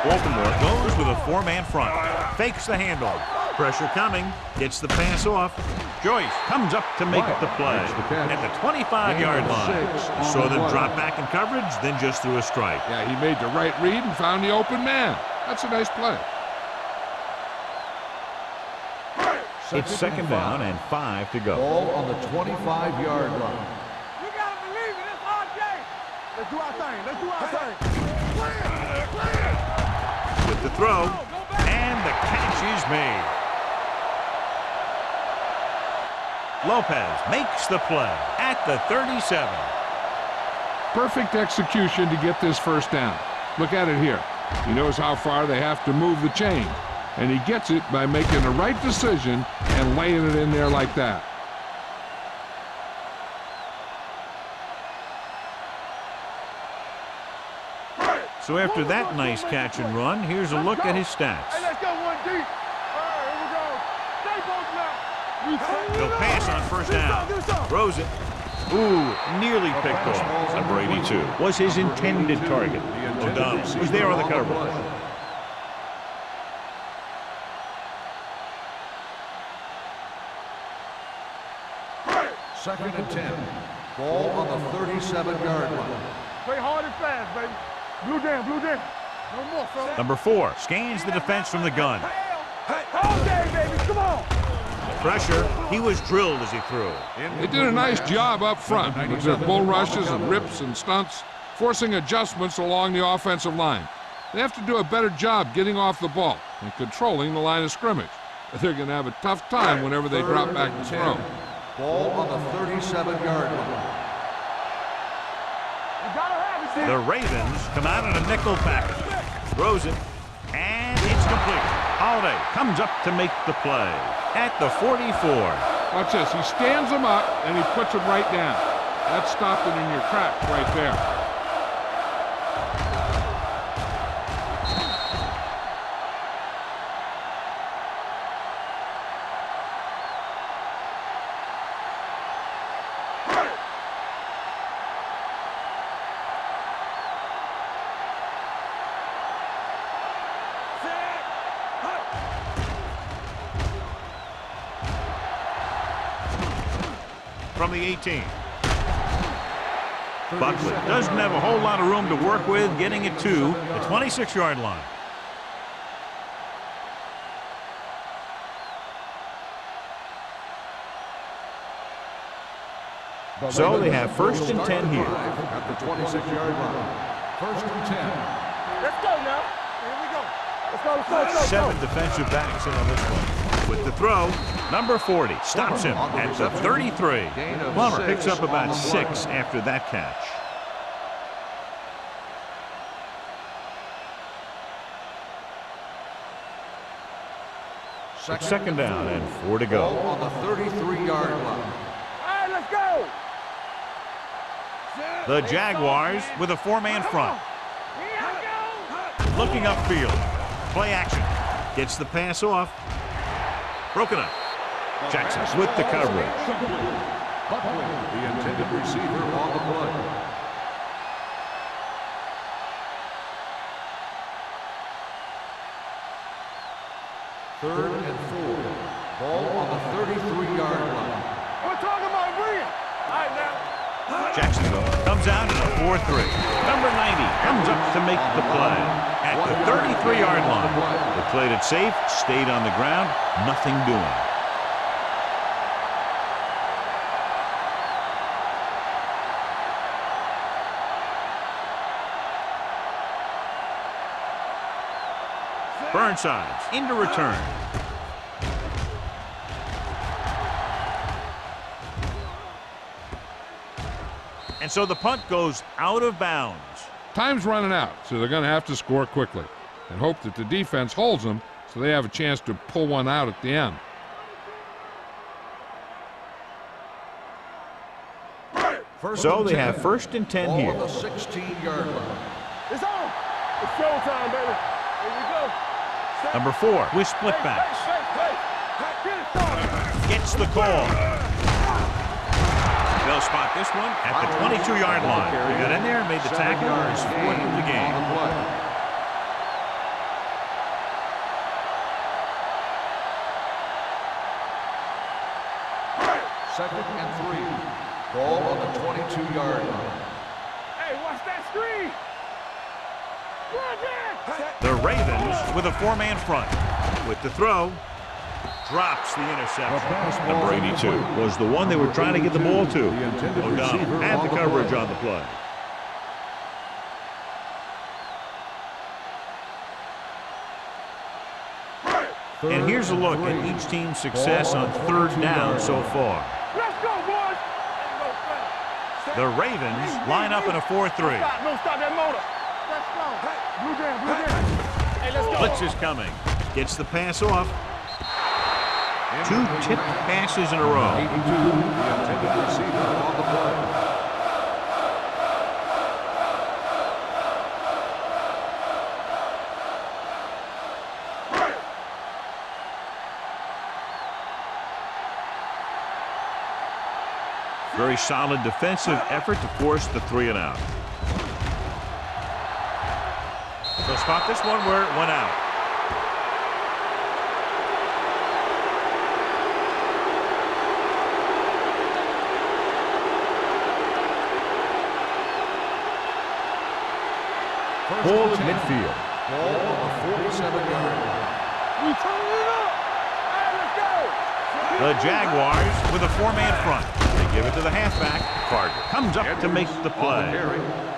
Baltimore goes with a four-man front. Fakes the handoff. Pressure coming. Gets the pass off. Joyce comes up to make the play at the 25-yard line. Saw them drop back in coverage, then just threw a strike. Yeah, he made the right read and found the open man. That's a nice play. It's second down and 5 to go. Ball on the 25-yard line. You gotta believe it. It's our game. Let's do our thing. Let's do our thing. With the throw, and the catch is made. Lopez makes the play at the 37. Perfect execution to get this first down. Look at it here. He knows how far they have to move the chain, and he gets it by making the right decision and laying it in there like that. So after that nice catch and run, here's a look at his stats. Hey, let's go one deep. All right, here we go. Stay both now. He'll pass on first down. Throws it. Ooh, nearly picked off. Number 82 was his intended target. O'Donnell was there on the coverage. Second and 10. Ball on the 37-yard line. Play hard and fast, baby. Blue down, blue down. No more, fella. Number 4 scans the defense from the gun. All day, baby. Come on. Pressure. He was drilled as he threw. They did a nice job up front with their bull rushes and rips and stunts, forcing adjustments along the offensive line. They have to do a better job getting off the ball and controlling the line of scrimmage. They're going to have a tough time whenever they drop back to throw. Ball on the 37-yard line. The Ravens come out in a nickel package. Throws it, and it's complete. Holiday comes up to make the play at the 44. Watch this. He stands them up, and he puts them right down. That stopped it in your tracks right there. From the 18. Buckley doesn't have a whole lot of room to work with, getting it to the 26-yard line. So they have first and 10 here. At the 26-yard line. First and 10. Let's go now. Here we go. Let's go. 7 defensive backs in on this one. With the throw, number 40 stops him at the 33. Plummer picks up about 6 after that catch. Second down and 4 to go. Ball on the 33-yard line. All right, let's go. The Jaguars with a 4-man front. Here I go. Looking upfield. Play action. Gets the pass off. Broken up. Jackson with the coverage. Buckley, the intended receiver on the play. Third and 4. Ball on the 33-yard line. We're talking about bringing. All right, now. Jackson comes out in a 4-3. Number 90 comes up to make the play at the 33-yard line. They played it safe, stayed on the ground, nothing doing. Burnside's into return. And so the punt goes out of bounds. Time's running out, so they're going to have to score quickly and hope that the defense holds them so they have a chance to pull one out at the end. So they have first and 10 here. Ball on the 16-yard line. It's on. It's showtime, baby. Here we go. Number 4 with split backs. Get it started. Gets the call. They'll spot this one at the 22-yard line. They got in there, made the tackle, and his 4th of the game. On the play. Second and 3. Ball on the 22-yard line. Hey, watch that screen. The Ravens with a 4-man front. With the throw, drops the interception. Number 82 was the one they were trying to get the ball to. O'Donnell had the coverage on the play. And here's a look at each team's success on 3rd down so far. Let's go, boys. The Ravens line up in a 4-3. No, stop that motor. Let's go. Blue down. Hey, let's go. Blitz is coming. Gets the pass off. 2 tipped passes in a row. 82, the intended receiver on the play. Very solid defensive effort to force the 3-and-out. So spot this one where it went out. Ball at midfield. Ball on the 47-yard line. We turn it up. Hey, let's go. The Jaguars with a 4-man front. They give it to the halfback. Carter comes up to make the play.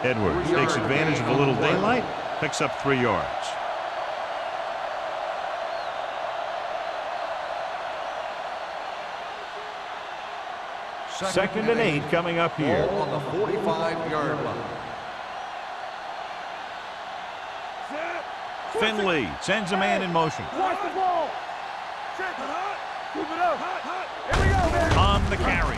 Edwards takes advantage of a little daylight, picks up 3 yards. Second and 8 coming up here. Ball on the 45-yard line. Finley sends a man in motion. Watch the ball. Check. Keep it up. Here we go, man. On the carry.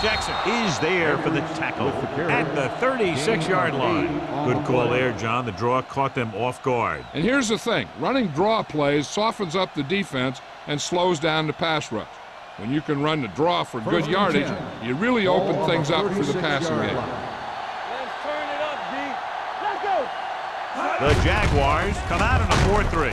Jackson is there for the tackle at the 36-yard line. Good call there, John. The draw caught them off guard. And here's the thing. Running draw plays softens up the defense and slows down the pass rush. When you can run the draw for good yardage, you really open things up for the passing game. Let's turn it up, D. Let's go. The Jaguars come out in a 4-3.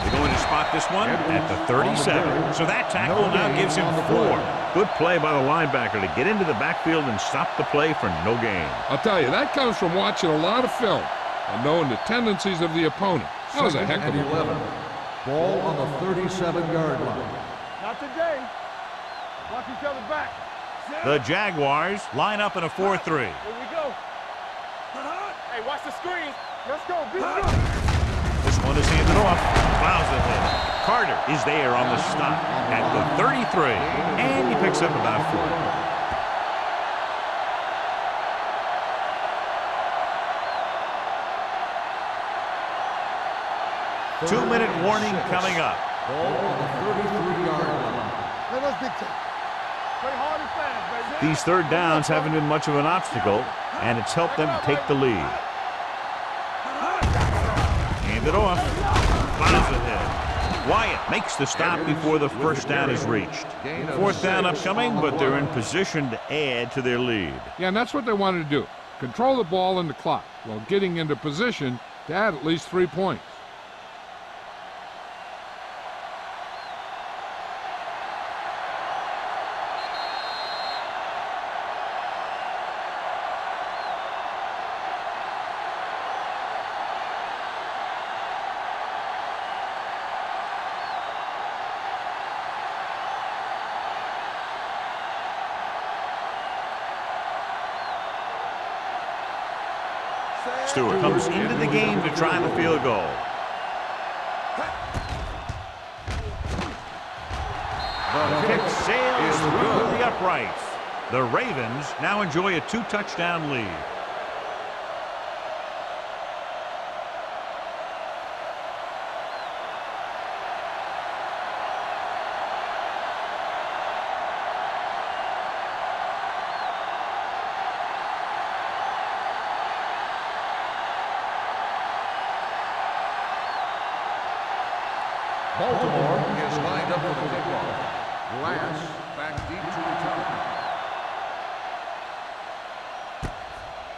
They're going to spot this one at the 37. So that tackle now gives him 4. Good play by the linebacker to get into the backfield and stop the play for no gain. I'll tell you, that comes from watching a lot of film and knowing the tendencies of the opponent. That was a heck of a play. 11. Ball on the 37-yard line. Not today. Watch each other back. The Jaguars line up in a 4-3. Here we go. Hey, watch the screen. Let's go. This one is handed off. Plows ahead. Carter is there on the stop at the 33, and he picks up about 4. 2-minute warning coming up. Ball on the 33-yard line. Let's big time. Play hard and fast, baby. These third downs haven't been much of an obstacle, and it's helped them to take the lead. Hand it off. Plows ahead. Wyatt makes the stop before the first down is reached. Fourth down upcoming, but they're in position to add to their lead. Yeah, and that's what they wanted to do. Control the ball and the clock while getting into position to add at least 3 points. Stewart comes into the game to try the field goal. The kick sails through the uprights. The Ravens now enjoy a 2-touchdown lead. Baltimore is lined up for the kickoff. Glass back deep to return.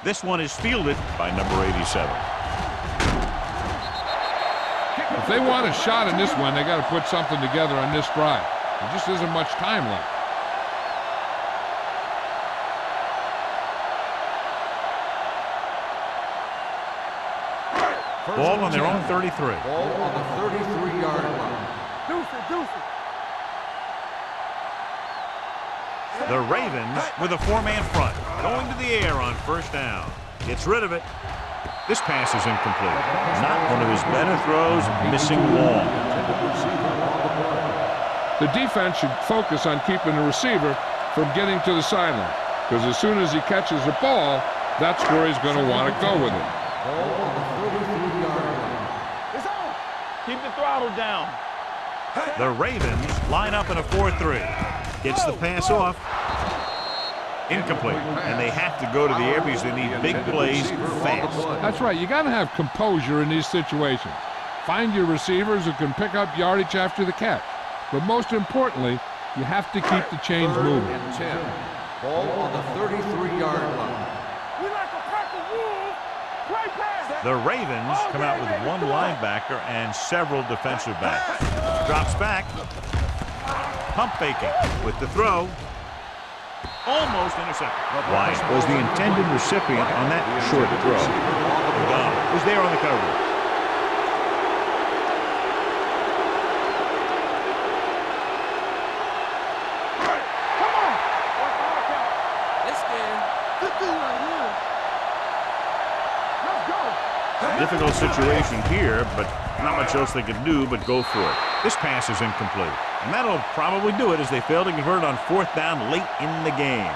This one is fielded by number 87. If they want a shot in this one, they got to put something together on this drive. There just isn't much time left. Ball on their own 33. Ball on the 33-yard line. Deuce it. The Ravens with a 4-man front, going to the air on first down. Gets rid of it. This pass is incomplete. Not one of his better throws, missing long. The defense should focus on keeping the receiver from getting to the sideline, because as soon as he catches the ball, that's where he's going to want to go with it. Ball on the 33-yard line. It's on. Keep the throttle down. The Ravens line up in a 4-3. Gets the pass off. Incomplete. And they have to go to the air because they need big plays fast. That's right. You got to have composure in these situations. Find your receivers who can pick up yardage after the catch. But most importantly, you have to keep the chains moving. 3rd and 10. Ball on the 33-yard line. We like a pack of wolves. Play pass. The Ravens come out with one linebacker and several defensive backs. Drops back. Pump faking with the throw. Almost intercepted. Wyatt was the intended recipient on that short throw. McDonald was there on the coverage. Difficult situation here, but not much else they can do but go for it. This pass is incomplete. And that'll probably do it as they fail to convert on fourth down late in the game.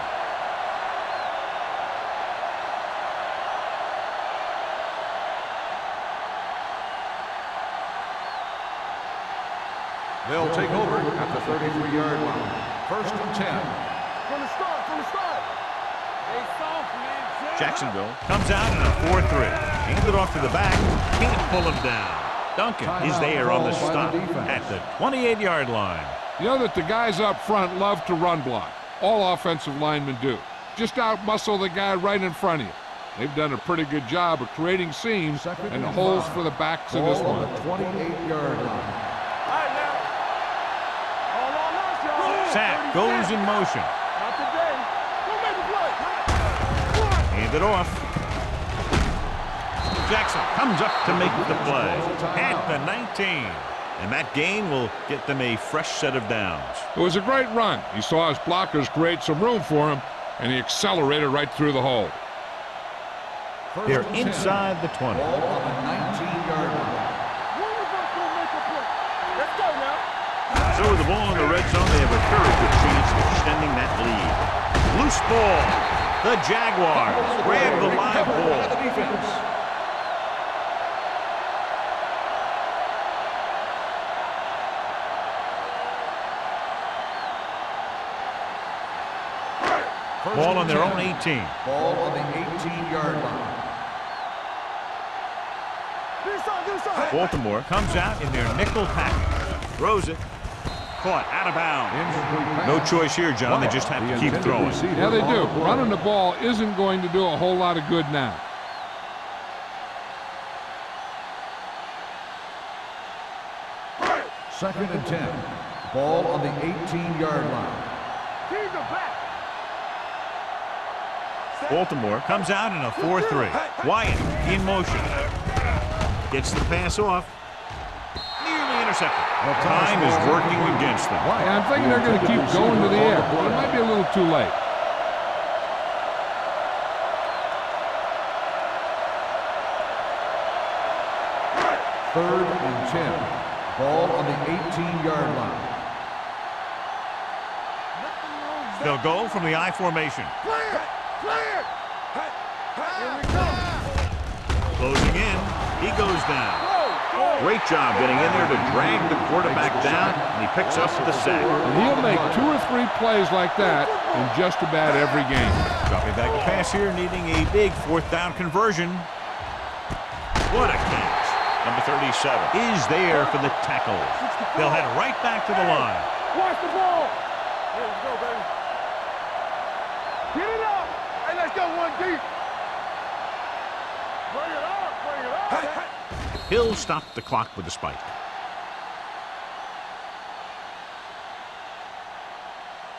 They'll take over at the 33-yard line. 1st and 10. From the start. Hey, soft, man. Jacksonville comes out in a 4-3. Handed off to the back. Can't pull him down. Duncan is there on the stop at the 28-yard line. You know that the guys up front love to run block. All offensive linemen do. Just outmuscle the guy right in front of you. They've done a pretty good job of creating seams and holes for the backs in this one. 28-yard line. Sack goes in motion. Not today. Go make the play. Handed off. Jackson comes up to make the play at the 19. And that gain will get them a fresh set of downs. It was a great run. He saw his blockers create some room for him, and he accelerated right through the hole. They're inside the 20. Ball on the 19-yard line. Let's go now. So with the ball in the red zone, they have a very good chance of extending that lead. Loose ball. The Jaguars grab the live ball. The defense. Ball on their own 18. Ball on the 18-yard line. Baltimore comes out in their nickel package. Throws it. Caught out of bounds. No choice here, John. They just have to keep throwing. Yeah, they do. Running the ball isn't going to do a whole lot of good now. Second and 10. Ball on the 18-yard line. Baltimore comes out in a 4-3. Wyatt in motion. Gets the pass off. Nearly intercepted. Time is working against them. Yeah, I'm thinking they're going to keep going to the air, but it might be a little too late. Third and 10. Ball on the 18-yard line. They'll go from the I formation. Closing in. He goes down. Great job getting in there to drag the quarterback down, and he picks up the sack. And he'll make 2 or 3 plays like that in just about every game. Dropping back to pass here, needing a big 4th down conversion. What a catch. Number 37 is there for the tackle. They'll head right back to the line. Watch the ball. Here we go, baby. Get it up. Hey, let's go one deep. Bring it up. Bring it up. He'll stop the clock with a spike.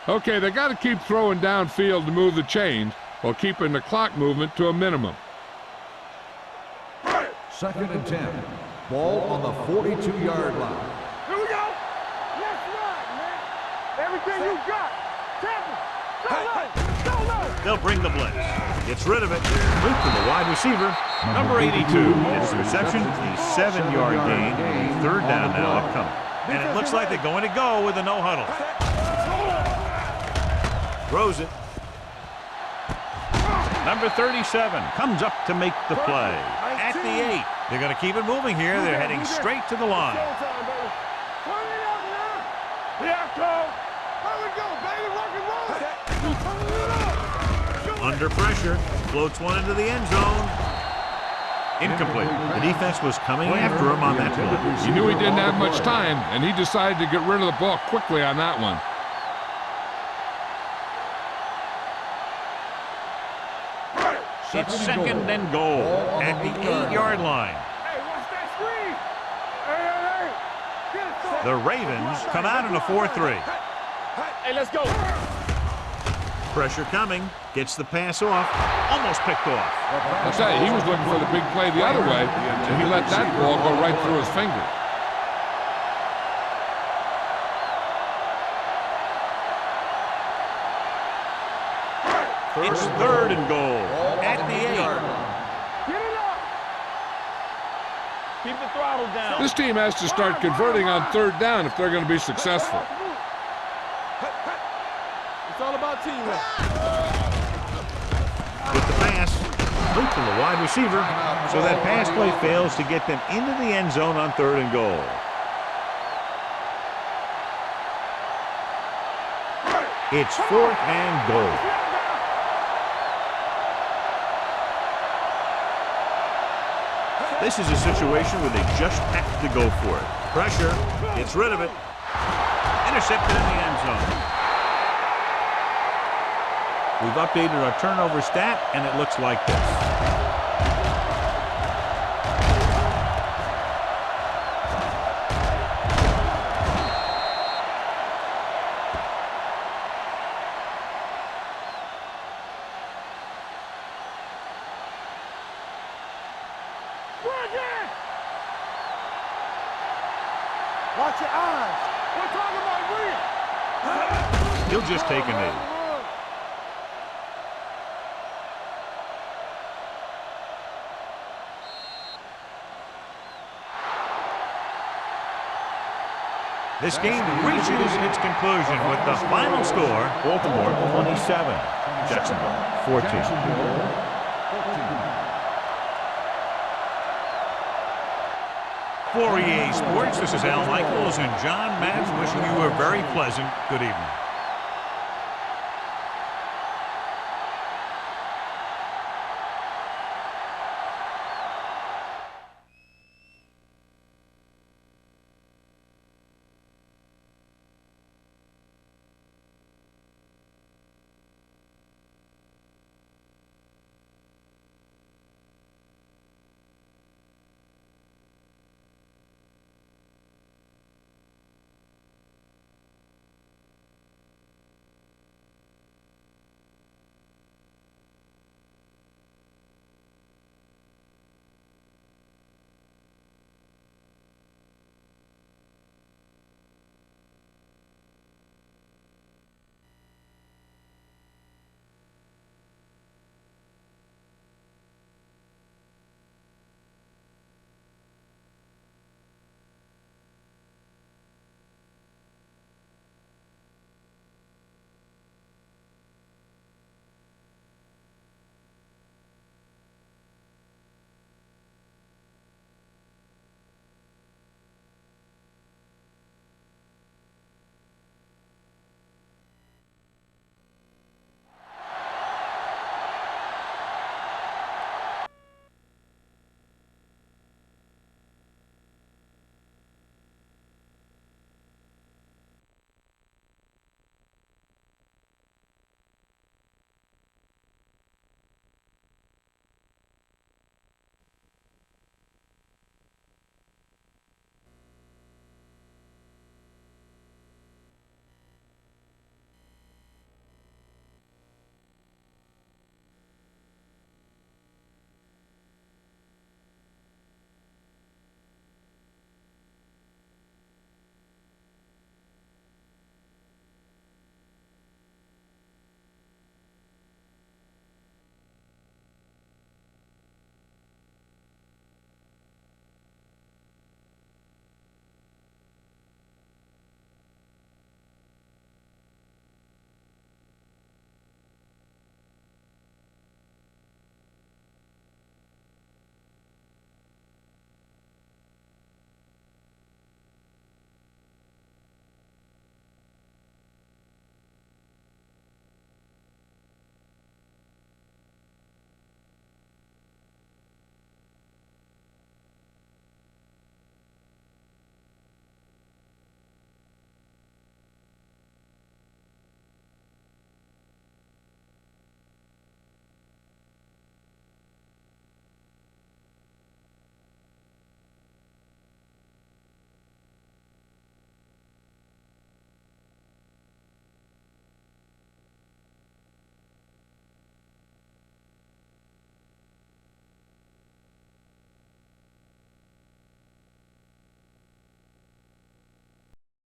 Okay, they got to keep throwing downfield to move the chains while keeping the clock movement to a minimum. Second and 10. Ball on the 42-yard line. Here we go. Let's ride, man. Everything you got. Tackle. Go low. Go low. They'll bring the blitz. Gets rid of it. Loop to the wide receiver. Number 82 gets the reception. A 7-yard gain. 3rd down now upcoming. And it looks like they're going to go with a no huddle. Throws it. Number 37 comes up to make the play. At the 8. They're going to keep it moving here. They're heading straight to the line. Under pressure. Floats one into the end zone. Incomplete. The defense was coming after him on that play. He knew he didn't have much time, and he decided to get rid of the ball quickly on that one. It's 2nd and goal at the 8-yard line. Hey, watch that screen. Hey. The Ravens come out in a 4-3. Hey, let's go. Pressure coming. Gets the pass off. Almost picked off. I'll tell you, he was looking for the big play the other way, and he let that ball go right through his finger. It's 3rd and goal at the 8. Get it up. Keep the throttle down. This team has to start converting on 3rd down if they're going to be successful. It's all about teamwork. With the pass, loop to the wide receiver. So that pass play fails to get them into the end zone on 3rd and goal. It's 4th and goal. This is a situation where they just have to go for it. Pressure, gets rid of it. Intercepted in the end zone. We've updated our turnover stat, and it looks like this. Watch your eyes. We're talking about real. He'll just take a knee. This game reaches its conclusion with the final score. Baltimore 27, Jacksonville 14. For EA Sports, this is Al Michaels and John Madden wishing you a very pleasant good evening.